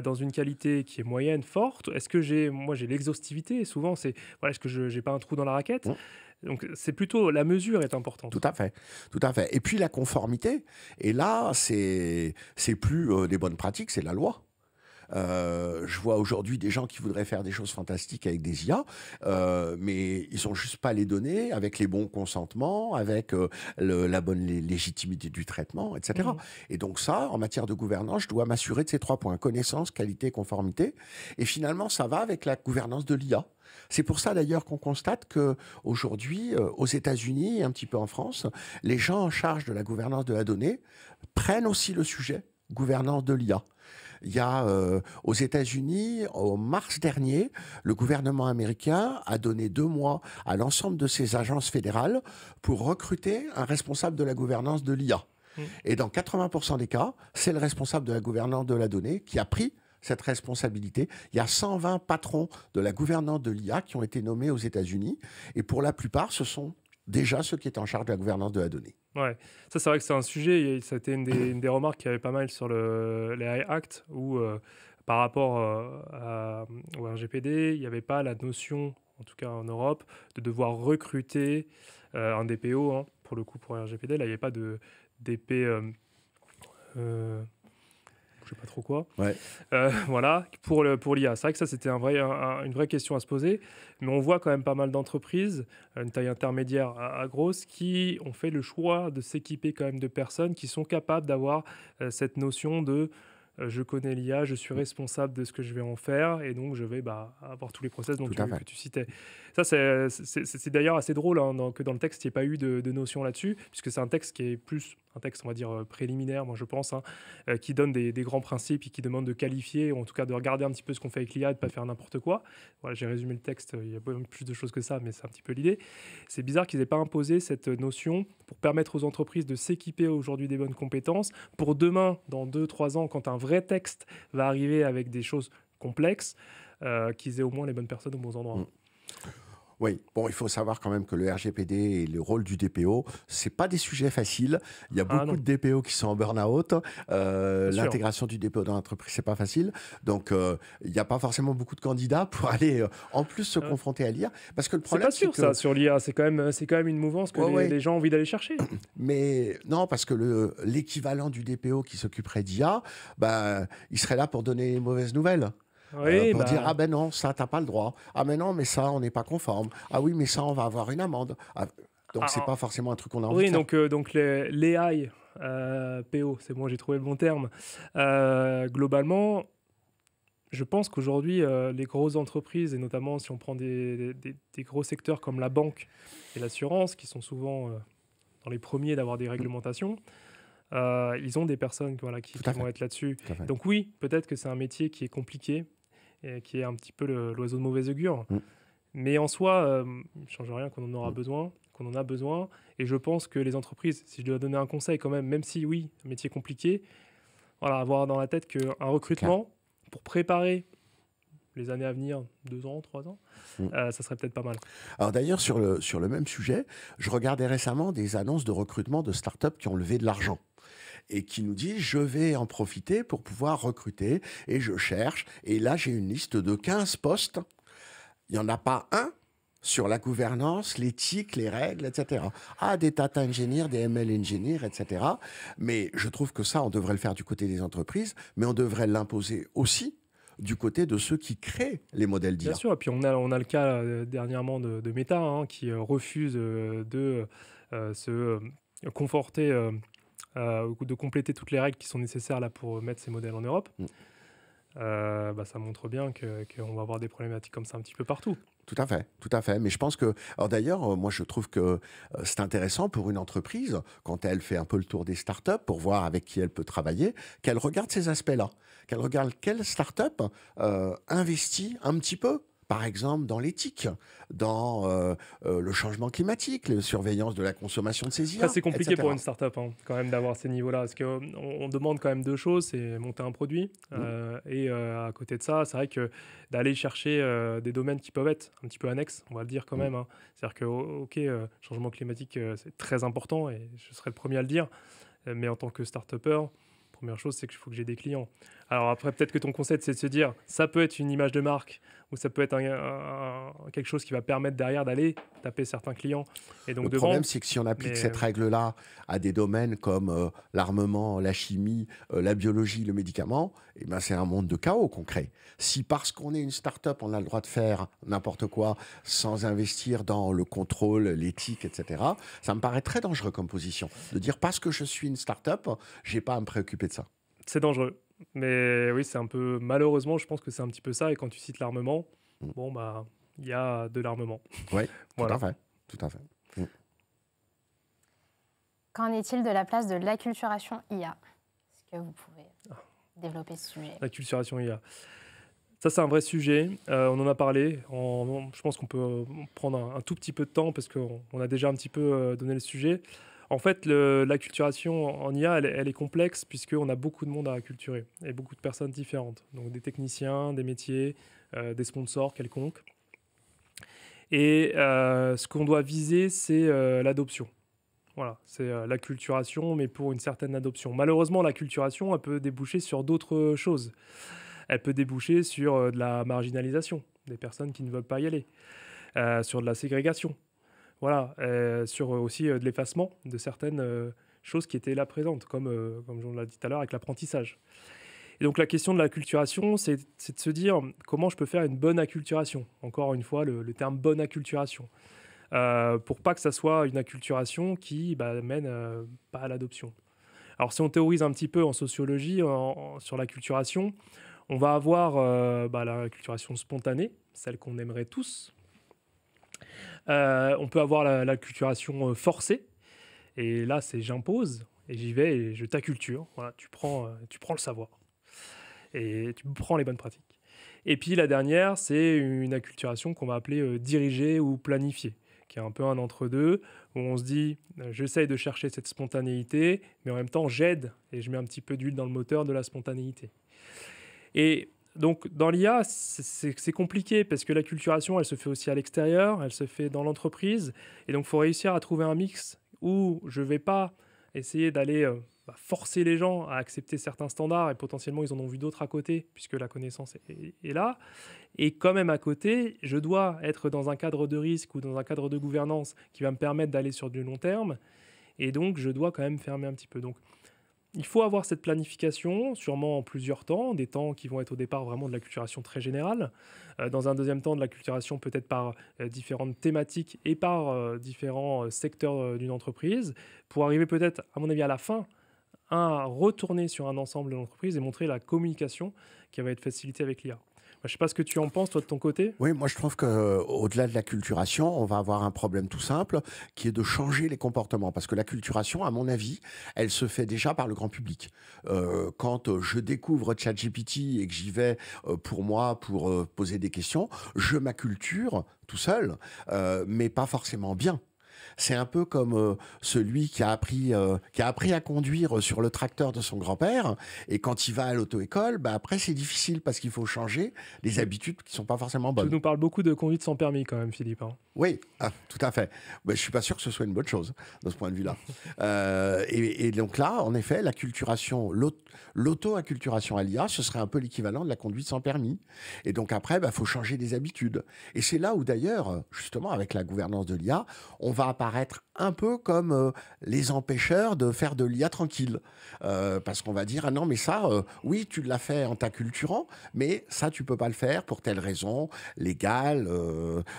dans une qualité qui est moyenne, forte. Est-ce que j'ai l'exhaustivité. Souvent, c'est est-ce que je n'ai pas un trou dans la raquette. Donc, c'est plutôt la mesure est importante. Tout à fait, tout à fait. Et puis la conformité. Et là, c'est plus des bonnes pratiques, c'est la loi. Je vois aujourd'hui des gens qui voudraient faire des choses fantastiques avec des IA, mais ils n'ont juste pas les données avec les bons consentements, avec la bonne légitimité du traitement, etc. Et donc ça, en matière de gouvernance, je dois m'assurer de ces 3 points, connaissance, qualité, conformité. Et finalement, ça va avec la gouvernance de l'IA. C'est pour ça d'ailleurs qu'on constate qu'aujourd'hui, aux États-Unis et un petit peu en France, les gens en charge de la gouvernance de la donnée prennent aussi le sujet gouvernance de l'IA. Il y a aux États-Unis, en mars dernier, le gouvernement américain a donné 2 mois à l'ensemble de ses agences fédérales pour recruter un responsable de la gouvernance de l'IA. Et dans 80% des cas, c'est le responsable de la gouvernance de la donnée qui a pris cette responsabilité. Il y a 120 patrons de la gouvernance de l'IA qui ont été nommés aux États-Unis. Et pour la plupart, ce sont déjà ceux qui étaient en charge de la gouvernance de la donnée. Ouais, ça c'est vrai que c'est un sujet, et ça a été une des remarques qu'il y avait pas mal sur les AI Act, où par rapport au RGPD, il n'y avait pas la notion, en tout cas en Europe, de devoir recruter un DPO, hein, pour le coup pour RGPD. Là, il n'y avait pas de DP... je sais pas trop quoi. Ouais. Voilà, pour l'IA. C'est vrai que ça, c'était une vraie question à se poser, mais on voit quand même pas mal d'entreprises, une taille intermédiaire à grosse, qui ont fait le choix de s'équiper quand même de personnes qui sont capables d'avoir cette notion de je connais l'IA, je suis responsable de ce que je vais en faire, et donc je vais avoir tous les process que tu citais. Ça, c'est d'ailleurs assez drôle, hein, que dans le texte, il n'y ait pas eu de notion là-dessus, puisque c'est un texte qui est plus un texte, on va dire, préliminaire, moi je pense, hein, qui donne des grands principes et qui demande de qualifier, ou en tout cas de regarder un petit peu ce qu'on fait avec l'IA, de ne pas faire n'importe quoi. Voilà, j'ai résumé le texte, il y a plus de choses que ça, mais c'est un petit peu l'idée. C'est bizarre qu'ils n'aient pas imposé cette notion pour permettre aux entreprises de s'équiper aujourd'hui des bonnes compétences, pour demain, dans 2-3 ans, quand un vrai texte va arriver avec des choses complexes, qu'ils aient au moins les bonnes personnes aux bons endroits. Oui, bon, il faut savoir quand même que le RGPD et le rôle du DPO, c'est pas des sujets faciles. Il y a beaucoup de DPO qui sont en burn-out. L'intégration du DPO dans l'entreprise, c'est pas facile. Donc, il n'y a pas forcément beaucoup de candidats pour aller en plus se confronter à l'IA. Parce que le problème, c'est pas sûr, ça, sur l'IA. C'est quand même une mouvance que les gens ont envie d'aller chercher. Mais non, parce que l'équivalent du DPO qui s'occuperait d'IA, il serait là pour donner les mauvaises nouvelles. Oui, pour dire ah ben non, ça t'as pas le droit, ah mais non, mais ça on n'est pas conforme, ah oui mais ça on va avoir une amende, donc c'est pas forcément un truc qu'on a envie de faire. Oui, donc les AI PO, c'est bon, j'ai trouvé le bon terme. Globalement, je pense qu'aujourd'hui les grosses entreprises, et notamment si on prend des gros secteurs comme la banque et l'assurance, qui sont souvent dans les premiers d'avoir des réglementations, ils ont des personnes qui vont être là-dessus. Donc oui, peut-être que c'est un métier qui est compliqué, et qui est un petit peu l'oiseau de mauvais augure. Mais en soi, il ne change rien qu'on en aura besoin, qu'on en a besoin. Et je pense que les entreprises, si je dois donner un conseil quand même si oui, un métier compliqué, voilà, avoir dans la tête qu'un recrutement pour préparer les années à venir, 2 ans, 3 ans, ça serait peut-être pas mal. Alors d'ailleurs, sur le même sujet, je regardais récemment des annonces de recrutement de startups qui ont levé de l'argent et qui nous disent je vais en profiter pour pouvoir recruter et je cherche. Et là, j'ai une liste de 15 postes. Il n'y en a pas un sur la gouvernance, l'éthique, les règles, etc. Ah, des data engineers, des ML engineers, etc. Mais je trouve que ça, on devrait le faire du côté des entreprises, mais on devrait l'imposer aussi du côté de ceux qui créent les modèles d'IA. Bien sûr, et puis on a le cas dernièrement de Meta, hein, qui refuse de se conforter, de compléter toutes les règles qui sont nécessaires là, pour mettre ces modèles en Europe. Ça montre bien qu'on va avoir des problématiques comme ça un petit peu partout. Tout à fait. Mais je pense que... Alors d'ailleurs, moi je trouve que c'est intéressant pour une entreprise, quand elle fait un peu le tour des startups, pour voir avec qui elle peut travailler, qu'elle regarde ces aspects-là. Qu'elle regarde quelle startup investit un petit peu, par exemple, dans l'éthique, dans le changement climatique, la surveillance de la consommation de ces IA, c'est compliqué etc. pour une startup, hein, quand même, d'avoir ces niveaux-là, parce qu'on demande quand même 2 choses, c'est monter un produit, et à côté de ça, c'est vrai que d'aller chercher des domaines qui peuvent être un petit peu annexes, on va le dire quand même. Hein. C'est-à-dire que, ok, changement climatique, c'est très important, et je serai le premier à le dire, mais en tant que start-upper, première chose, c'est qu'il faut que j'ai des clients. Alors après, peut-être que ton concept, c'est de se dire, ça peut être une image de marque, ou ça peut être quelque chose qui va permettre derrière d'aller taper certains clients. Et donc le problème, c'est que si on applique cette règle-là à des domaines comme l'armement, la chimie, la biologie, le médicament, c'est un monde de chaos qu'on crée. Si parce qu'on est une start-up, on a le droit de faire n'importe quoi sans investir dans le contrôle, l'éthique, etc., ça me paraît très dangereux comme position. De dire, parce que je suis une start-up, je n'ai pas à me préoccuper de ça. C'est dangereux. Mais oui, c'est un peu... Malheureusement, je pense que c'est un petit peu ça. Et quand tu cites l'armement, il y a de l'armement. Oui, voilà. Tout à fait. Qu'en est-il de la place de l'acculturation IA ? Est-ce que vous pouvez développer ce sujet. L'acculturation IA. Ça, c'est un vrai sujet. On en a parlé. Je pense qu'on peut prendre un tout petit peu de temps parce qu'on a déjà un petit peu donné le sujet. En fait, l'acculturation en IA, elle est complexe puisqu'on a beaucoup de monde à acculturer et beaucoup de personnes différentes. Donc des techniciens, des métiers, des sponsors quelconques. Et ce qu'on doit viser, c'est l'adoption. Voilà, c'est l'acculturation, mais pour une certaine adoption. Malheureusement, l'acculturation, elle peut déboucher sur d'autres choses. Elle peut déboucher sur de la marginalisation, des personnes qui ne veulent pas y aller, sur de la ségrégation, voilà, sur aussi de l'effacement de certaines choses qui étaient là présentes, comme on l'a dit tout à l'heure avec l'apprentissage. Et donc la question de l'acculturation, c'est de se dire comment je peux faire une bonne acculturation. Encore une fois, le terme bonne acculturation. Pour pas que ça soit une acculturation qui mène pas à l'adoption. Alors si on théorise un petit peu en sociologie sur l'acculturation, on va avoir l'acculturation spontanée, celle qu'on aimerait tous. On peut avoir l'acculturation forcée, et là c'est j'impose, et j'y vais et je t'acculture. Voilà, tu prends le savoir, et tu prends les bonnes pratiques. Et puis la dernière, c'est une acculturation qu'on va appeler dirigée ou planifiée, qui est un peu un entre-deux, où on se dit, j'essaye de chercher cette spontanéité, mais en même temps j'aide, et je mets un petit peu d'huile dans le moteur de la spontanéité. Et donc, dans l'IA, c'est compliqué parce que l'acculturation, elle se fait aussi à l'extérieur, elle se fait dans l'entreprise. Et donc, il faut réussir à trouver un mix où je ne vais pas essayer d'aller forcer les gens à accepter certains standards et potentiellement, ils en ont vu d'autres à côté puisque la connaissance est là. Et quand même à côté, je dois être dans un cadre de risque ou dans un cadre de gouvernance qui va me permettre d'aller sur du long terme. Et donc, je dois quand même fermer un petit peu. Donc, il faut avoir cette planification, sûrement en plusieurs temps, des temps qui vont être au départ vraiment de l'acculturation très générale, dans un deuxième temps de l'acculturation peut-être par différentes thématiques et par différents secteurs d'une entreprise, pour arriver peut-être, à mon avis, à la fin, à retourner sur un ensemble de l'entreprise et montrer la communication qui va être facilitée avec l'IA. Je ne sais pas ce que tu en penses, toi, de ton côté. Oui, moi je trouve qu'au-delà de l'acculturation, on va avoir un problème tout simple qui est de changer les comportements. Parce que l'acculturation, à mon avis, elle se fait déjà par le grand public. Quand je découvre ChatGPT et que j'y vais pour moi, pour poser des questions, je m'acculture tout seul, mais pas forcément bien. C'est un peu comme celui qui a appris à conduire sur le tracteur de son grand-père. Et quand il va à l'auto-école, après, c'est difficile parce qu'il faut changer des habitudes qui ne sont pas forcément bonnes. Tu nous parles beaucoup de conduite sans permis quand même, Philippe. Hein. Oui, tout à fait. Je ne suis pas sûr que ce soit une bonne chose de ce point de vue-là. Et donc là, en effet, l'acculturation, l'auto-acculturation à l'IA, ce serait un peu l'équivalent de la conduite sans permis. Et donc après, faut changer des habitudes. Et c'est là où d'ailleurs, justement, avec la gouvernance de l'IA, on va apparaître un peu comme les empêcheurs de faire de l'IA tranquille. Parce qu'on va dire, ah non, mais ça, oui, tu l'as fait en t'acculturant, mais ça, tu peux pas le faire pour telle raison légale,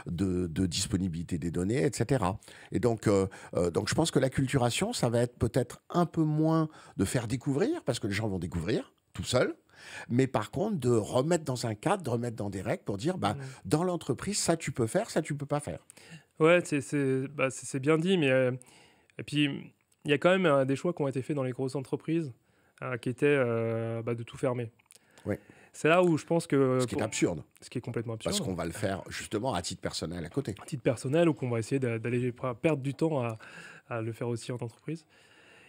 de disponibilité des données, etc. Et donc je pense que l'acculturation, ça va être peut-être un peu moins de faire découvrir, parce que les gens vont découvrir tout seuls, mais par contre de remettre dans un cadre, de remettre dans des règles pour dire, dans l'entreprise, ça tu peux faire, ça tu peux pas faire. Ouais, c'est bien dit, mais et puis il y a quand même des choix qui ont été faits dans les grosses entreprises qui étaient de tout fermer. Oui. C'est là où je pense que... Ce qui est absurde. Ce qui est complètement absurde. Parce qu'on va le faire justement à titre personnel à côté. À titre personnel, ou qu'on va essayer d'aller perdre du temps à le faire aussi en entreprise.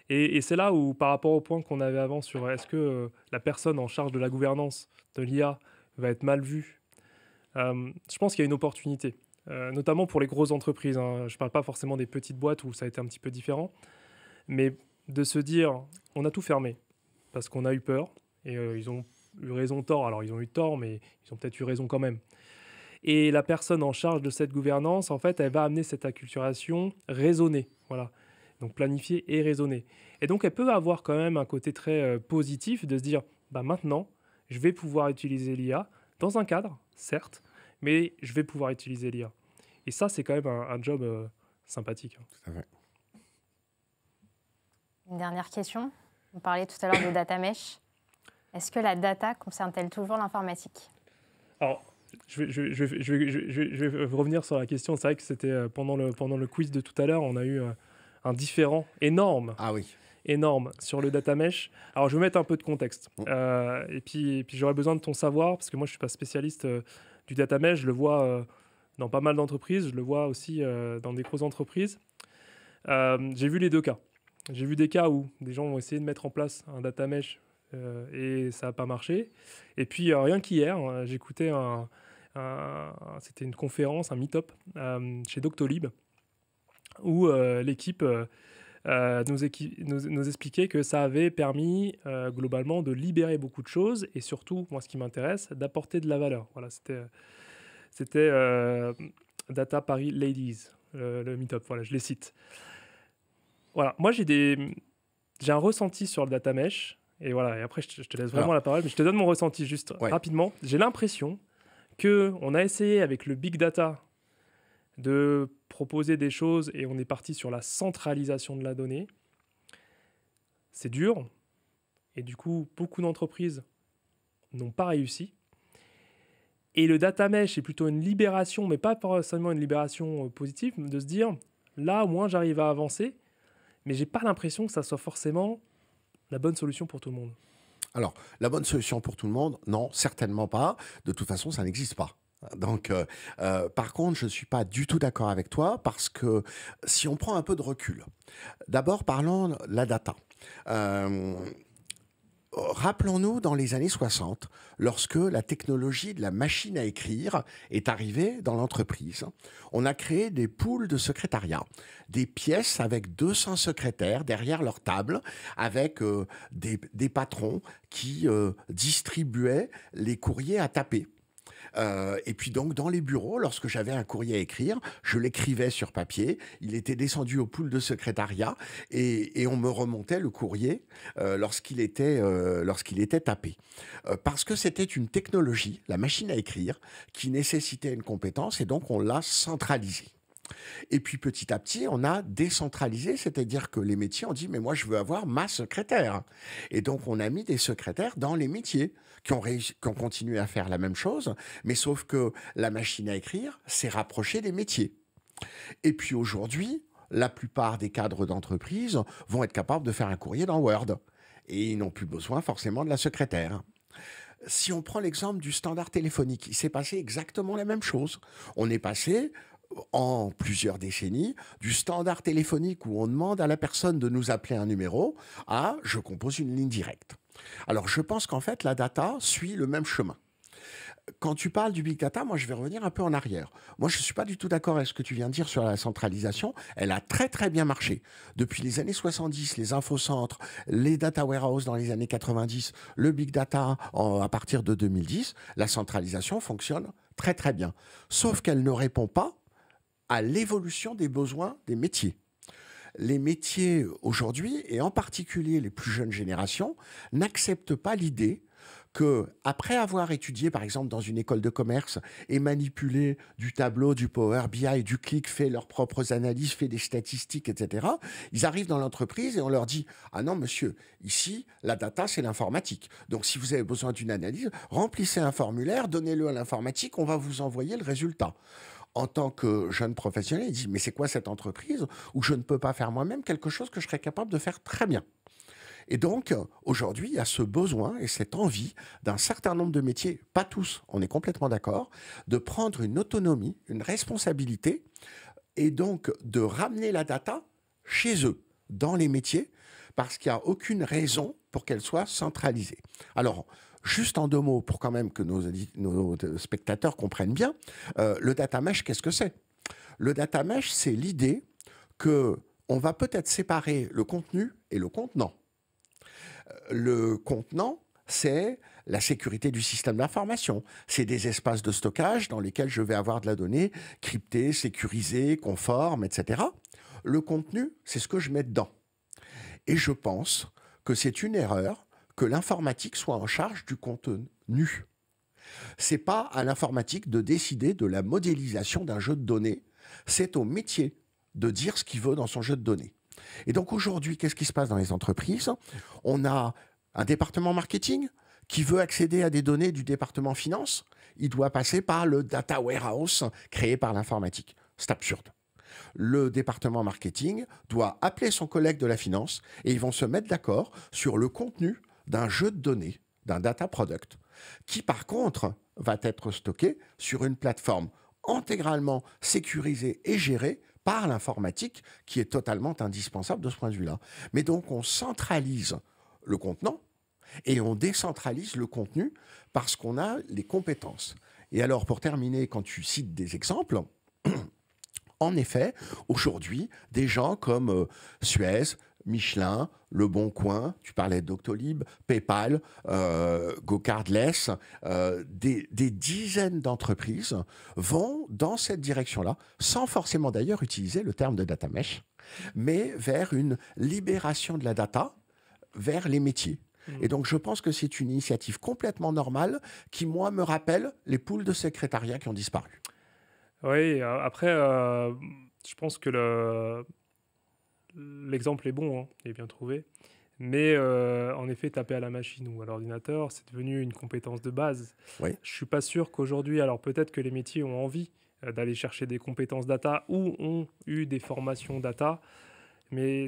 Et c'est là où, par rapport au point qu'on avait avant sur est-ce que la personne en charge de la gouvernance de l'IA va être mal vue, je pense qu'il y a une opportunité. Notamment pour les grosses entreprises. Hein. Je ne parle pas forcément des petites boîtes où ça a été un petit peu différent. Mais de se dire, on a tout fermé parce qu'on a eu peur. Et ils ont eu raison, tort. Alors, ils ont eu tort, mais ils ont peut-être eu raison quand même. Et la personne en charge de cette gouvernance, en fait, elle va amener cette acculturation raisonnée. Voilà. Donc, planifiée et raisonnée. Et donc, elle peut avoir quand même un côté très positif de se dire, maintenant, je vais pouvoir utiliser l'IA dans un cadre, certes, mais je vais pouvoir utiliser l'IA. Et ça, c'est quand même un job sympathique. Tout à fait. Une dernière question. On parlait tout à l'heure de data mesh. Est-ce que la data concerne-t-elle toujours l'informatique ? Alors, je vais revenir sur la question. C'est vrai que c'était pendant le quiz de tout à l'heure, on a eu un différend énorme. Ah oui. énorme sur le data mesh. Alors, je vais mettre un peu de contexte. Et puis j'aurais besoin de ton savoir, parce que moi, je ne suis pas spécialiste du data mesh. Je le vois dans pas mal d'entreprises. Je le vois aussi dans des grosses entreprises. J'ai vu les deux cas. J'ai vu des cas où des gens ont essayé de mettre en place un data mesh et ça n'a pas marché. Et puis, rien qu'hier, j'écoutais c'était une conférence, un meet-up chez Doctolib, où l'équipe nous expliquait que ça avait permis globalement de libérer beaucoup de choses et surtout, moi ce qui m'intéresse, d'apporter de la valeur. Voilà, c'était Data Paris Ladies, le meet-up, voilà, je les cite. Voilà, moi j'ai un ressenti sur le data mesh, et voilà, et après je te laisse vraiment la parole, mais je te donne mon ressenti juste rapidement. J'ai l'impression qu'on a essayé avec le big data de proposer des choses et on est parti sur la centralisation de la donnée. C'est dur, et du coup, beaucoup d'entreprises n'ont pas réussi. Et le data mesh est plutôt une libération, mais pas seulement une libération positive, de se dire, là, au moins, j'arrive à avancer, mais j'ai pas l'impression que ça soit forcément la bonne solution pour tout le monde. Alors, la bonne solution pour tout le monde, non, certainement pas. De toute façon, ça n'existe pas. Donc, par contre, je ne suis pas du tout d'accord avec toi parce que si on prend un peu de recul, d'abord parlons de la data. Rappelons-nous dans les années 60, lorsque la technologie de la machine à écrire est arrivée dans l'entreprise, on a créé des pools de secrétariat, des pièces avec 200 secrétaires derrière leur table, avec des patrons qui distribuaient les courriers à taper. Et puis donc dans les bureaux, lorsque j'avais un courrier à écrire, je l'écrivais sur papier, il était descendu au pool de secrétariat et on me remontait le courrier lorsqu'il était tapé. Parce que c'était une technologie, la machine à écrire, qui nécessitait une compétence et donc on l'a centralisée. Et puis petit à petit, on a décentralisé, c'est-à-dire que les métiers ont dit « mais moi je veux avoir ma secrétaire ». Et donc on a mis des secrétaires dans les métiers qui ont continué à faire la même chose, mais sauf que la machine à écrire s'est rapprochée des métiers. Et puis aujourd'hui, la plupart des cadres d'entreprise vont être capables de faire un courrier dans Word. Et ils n'ont plus besoin forcément de la secrétaire. Si on prend l'exemple du standard téléphonique, il s'est passé exactement la même chose. On est passé en plusieurs décennies, du standard téléphonique où on demande à la personne de nous appeler un numéro à « je compose une ligne directe ». Alors, je pense qu'en fait, la data suit le même chemin. Quand tu parles du big data, moi, je vais revenir un peu en arrière. Moi, je ne suis pas du tout d'accord avec ce que tu viens de dire sur la centralisation. Elle a très, très bien marché. Depuis les années 70, les infocentres, les data warehouses dans les années 90, le big data à partir de 2010, la centralisation fonctionne très, très bien. Sauf qu'elle ne répond pas à l'évolution des besoins des métiers. Les métiers aujourd'hui, et en particulier les plus jeunes générations, n'acceptent pas l'idée que, après avoir étudié, par exemple, dans une école de commerce et manipulé du tableau, du Power BI, du Qlik, fait leurs propres analyses, fait des statistiques, etc., ils arrivent dans l'entreprise et on leur dit « Ah non, monsieur, ici, la data, c'est l'informatique. Donc, si vous avez besoin d'une analyse, remplissez un formulaire, donnez-le à l'informatique, on va vous envoyer le résultat. » En tant que jeune professionnel, il dit « Mais c'est quoi cette entreprise où je ne peux pas faire moi-même quelque chose que je serais capable de faire très bien ?» Et donc, aujourd'hui, il y a ce besoin et cette envie d'un certain nombre de métiers, pas tous, on est complètement d'accord, de prendre une autonomie, une responsabilité et donc de ramener la data chez eux, dans les métiers, parce qu'il n'y a aucune raison pour qu'elle soit centralisée. Alors, juste en deux mots, pour quand même que nos spectateurs comprennent bien, le data mesh, qu'est-ce que c'est? Le data mesh, c'est l'idée qu'on va peut-être séparer le contenu et le contenant. Le contenant, c'est la sécurité du système d'information. C'est des espaces de stockage dans lesquels je vais avoir de la donnée cryptée, sécurisée, conforme, etc. Le contenu, c'est ce que je mets dedans. Et je pense que c'est une erreur que l'informatique soit en charge du contenu. C'est pas à l'informatique de décider de la modélisation d'un jeu de données. C'est au métier de dire ce qu'il veut dans son jeu de données. Et donc aujourd'hui, qu'est-ce qui se passe dans les entreprises? On a un département marketing qui veut accéder à des données du département finance. Il doit passer par le data warehouse créé par l'informatique. C'est absurde. Le département marketing doit appeler son collègue de la finance et ils vont se mettre d'accord sur le contenu d'un jeu de données, d'un data product, qui par contre va être stocké sur une plateforme intégralement sécurisée et gérée par l'informatique, qui est totalement indispensable de ce point de vue-là. Mais donc on centralise le contenant et on décentralise le contenu parce qu'on a les compétences. Et alors pour terminer, quand tu cites des exemples, en effet, aujourd'hui, des gens comme Suez, Michelin, Le Bon Coin, tu parlais de Doctolib, PayPal, GoCardless, des dizaines d'entreprises vont dans cette direction-là, sans forcément d'ailleurs utiliser le terme de data mesh, mais vers une libération de la data vers les métiers. Et donc, je pense que c'est une initiative complètement normale qui, moi, me rappelle les poules de secrétariat qui ont disparu. Oui, après, je pense que l'exemple est bon, hein, il est bien trouvé. Mais en effet, taper à la machine ou à l'ordinateur, c'est devenu une compétence de base. Oui. Je ne suis pas sûr qu'aujourd'hui, alors peut-être que les métiers ont envie d'aller chercher des compétences data ou ont eu des formations data, mais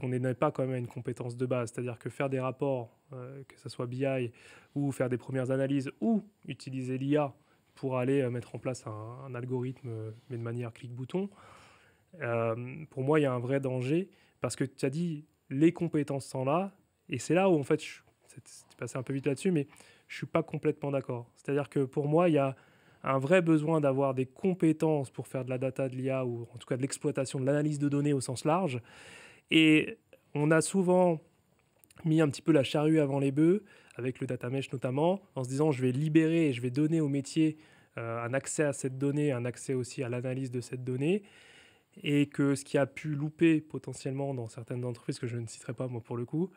on n'est pas quand même à une compétence de base. C'est-à-dire que faire des rapports, que ce soit BI, ou faire des premières analyses, ou utiliser l'IA pour aller mettre en place un algorithme, mais de manière clic-bouton, pour moi, il y a un vrai danger, parce que tu as dit, les compétences sont là, et c'est là où, en fait, c'est passé un peu vite là-dessus, mais je ne suis pas complètement d'accord. C'est-à-dire que pour moi, il y a un vrai besoin d'avoir des compétences pour faire de la data, de l'IA, ou en tout cas de l'exploitation, de l'analyse de données au sens large. Et on a souvent mis un petit peu la charrue avant les bœufs, avec le data mesh notamment, en se disant je vais libérer et je vais donner au métier un accès à cette donnée, un accès aussi à l'analyse de cette donnée, et que ce qui a pu louper potentiellement dans certaines entreprises, que je ne citerai pas moi pour le coup,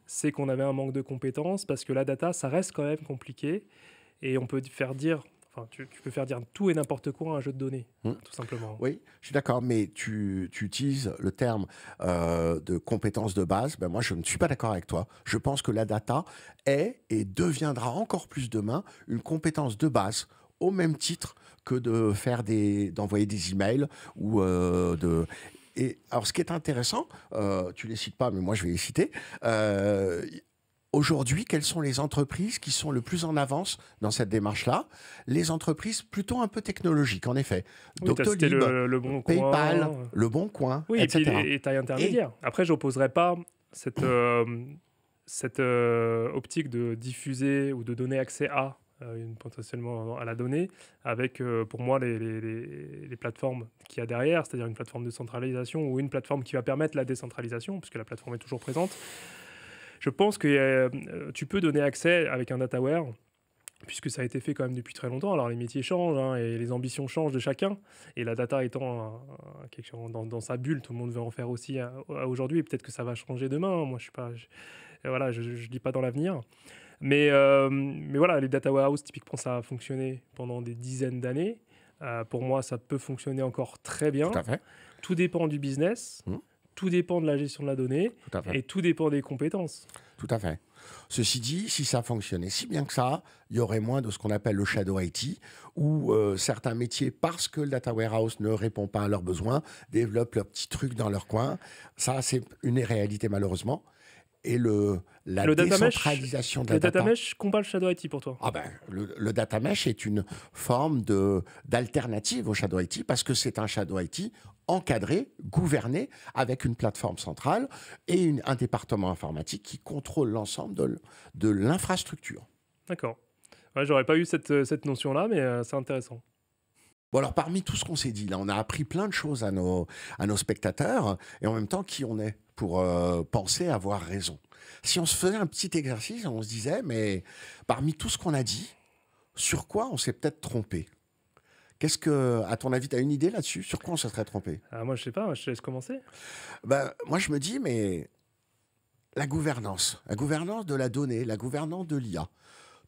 c'est qu'on avait un manque de compétences, parce que la data, ça reste quand même compliqué, et on peut faire dire... Enfin, tu peux faire dire tout et n'importe quoi à un jeu de données, tout simplement. Oui, je suis d'accord, mais tu utilises le terme de compétences de base. Ben moi, je ne suis pas d'accord avec toi. Je pense que la data est et deviendra encore plus demain une compétence de base, au même titre que d'envoyer des emails ou de... Et alors, ce qui est intéressant, tu les cites pas, mais moi, je vais les citer. Aujourd'hui, quelles sont les entreprises qui sont le plus en avance dans cette démarche-là? Les entreprises plutôt un peu technologiques, en effet. Oui, Doctolib, le Bon PayPal, Coin. Le Bon Coin, Oui, etc. et puis les tailles intermédiaires. Après, je n'opposerai pas cette optique de diffuser ou de donner accès à potentiellement à la donnée, avec pour moi les plateformes qu'il y a derrière, c'est-à-dire une plateforme de centralisation ou une plateforme qui va permettre la décentralisation, puisque la plateforme est toujours présente. Je pense que tu peux donner accès avec un dataware, puisque ça a été fait quand même depuis très longtemps. Alors les métiers changent, hein, et les ambitions changent de chacun, et la data étant quelque chose dans sa bulle, tout le monde veut en faire aussi aujourd'hui, et peut-être que ça va changer demain, hein. Moi je dis pas dans l'avenir, mais voilà, les data warehouse typiquement, ça a fonctionné pendant des dizaines d'années. Pour moi, ça peut fonctionner encore très bien. Tout à fait. Tout dépend du business. Tout dépend de la gestion de la donnée, et tout dépend des compétences. Tout à fait. Ceci dit, si ça fonctionnait si bien que ça, il y aurait moins de ce qu'on appelle le shadow IT, où certains métiers, parce que le data warehouse ne répond pas à leurs besoins, développent leurs petits trucs dans leur coin. Ça, c'est une réalité malheureusement. Et la décentralisation de la data... Le data mesh combat le shadow IT pour toi? Ah ben, le data mesh est une forme d'alternative au shadow IT, parce que c'est un shadow IT encadré, gouverné, avec une plateforme centrale et un département informatique qui contrôle l'ensemble de l'infrastructure. D'accord. Ouais, j'aurais pas eu cette notion-là, mais c'est intéressant. Bon, alors, parmi tout ce qu'on s'est dit, là, on a appris plein de choses à nos spectateurs, et en même temps, qui on est pour penser avoir raison. Si on se faisait un petit exercice, on se disait, mais parmi tout ce qu'on a dit, sur quoi on s'est peut-être trompé? Qu'est-ce que, à ton avis, tu as une idée là-dessus? Sur quoi on se serait trompé? Moi, je sais pas, je te laisse commencer. Moi, je me dis, mais la gouvernance de la donnée, la gouvernance de l'IA,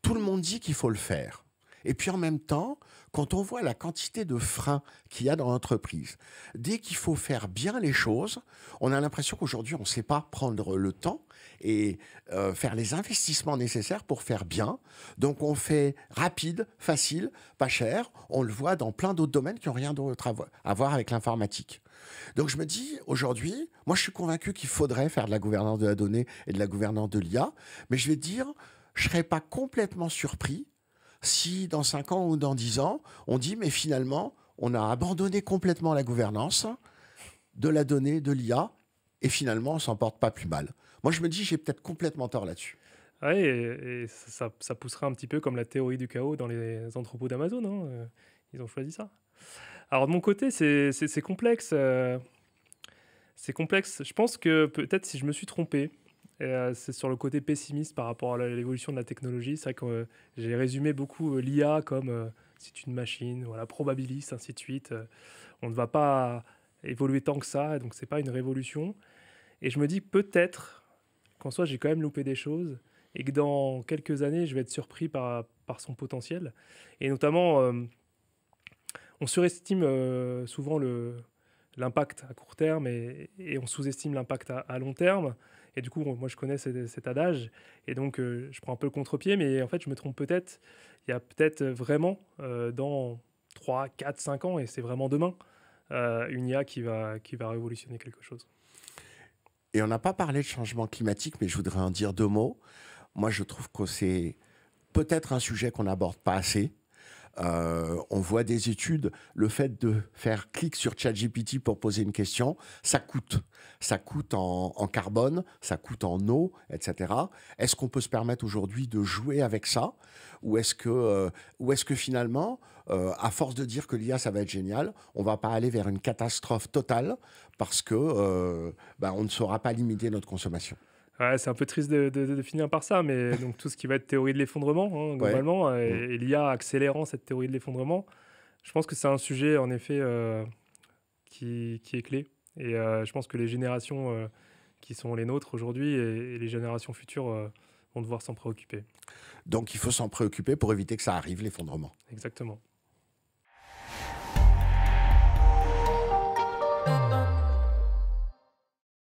tout le monde dit qu'il faut le faire. Et puis en même temps, quand on voit la quantité de freins qu'il y a dans l'entreprise, dès qu'il faut faire bien les choses, on a l'impression qu'aujourd'hui, on ne sait pas prendre le temps et faire les investissements nécessaires pour faire bien. Donc on fait rapide, facile, pas cher. On le voit dans plein d'autres domaines qui n'ont rien d'autre à voir avec l'informatique. Donc je me dis, aujourd'hui, moi je suis convaincu qu'il faudrait faire de la gouvernance de la donnée et de la gouvernance de l'IA, mais je vais te dire, je ne serais pas complètement surpris si dans 5 ans ou dans 10 ans, on dit, mais finalement, on a abandonné complètement la gouvernance de la donnée, de l'IA, et finalement, on s'en porte pas plus mal. Moi, je me dis, j'ai peut-être complètement tort là-dessus. Ouais, et ça poussera un petit peu comme la théorie du chaos dans les entrepôts d'Amazon, hein. Ils ont choisi ça. Alors de mon côté, c'est complexe. C'est complexe. Je pense que peut-être si je me suis trompé, c'est sur le côté pessimiste par rapport à l'évolution de la technologie. C'est vrai que j'ai résumé beaucoup l'IA comme c'est une machine, voilà, probabiliste, ainsi de suite. On ne va pas évoluer tant que ça, donc c'est pas une révolution. Et je me dis peut-être qu'en soi j'ai quand même loupé des choses et que dans quelques années je vais être surpris par son potentiel. Et notamment, on surestime souvent l'impact à court terme et on sous-estime l'impact à long terme. Et du coup, moi, je connais cet adage. Et donc, je prends un peu le contre-pied. Mais en fait, je me trompe peut-être. Il y a peut-être vraiment, dans 3, 4, 5 ans, et c'est vraiment demain, une IA qui va révolutionner quelque chose. Et on n'a pas parlé de changement climatique, mais je voudrais en dire 2 mots. Moi, je trouve que c'est peut-être un sujet qu'on n'aborde pas assez. On voit des études, le fait de faire clic sur ChatGPT pour poser une question, ça coûte. Ça coûte en carbone, ça coûte en eau, etc. Est-ce qu'on peut se permettre aujourd'hui de jouer avec ça? Ou est-ce que finalement, à force de dire que l'IA, ça va être génial, on va pas aller vers une catastrophe totale parce que on ne saura pas limiter notre consommation? Ouais, c'est un peu triste de finir par ça, mais donc tout ce qui va être théorie de l'effondrement, hein, globalement, et l'IA accélérant cette théorie de l'effondrement, je pense que c'est un sujet, en effet, qui est clé. Et je pense que les générations qui sont les nôtres aujourd'hui et les générations futures vont devoir s'en préoccuper. Donc, il faut s'en préoccuper pour éviter que ça arrive, l'effondrement. Exactement.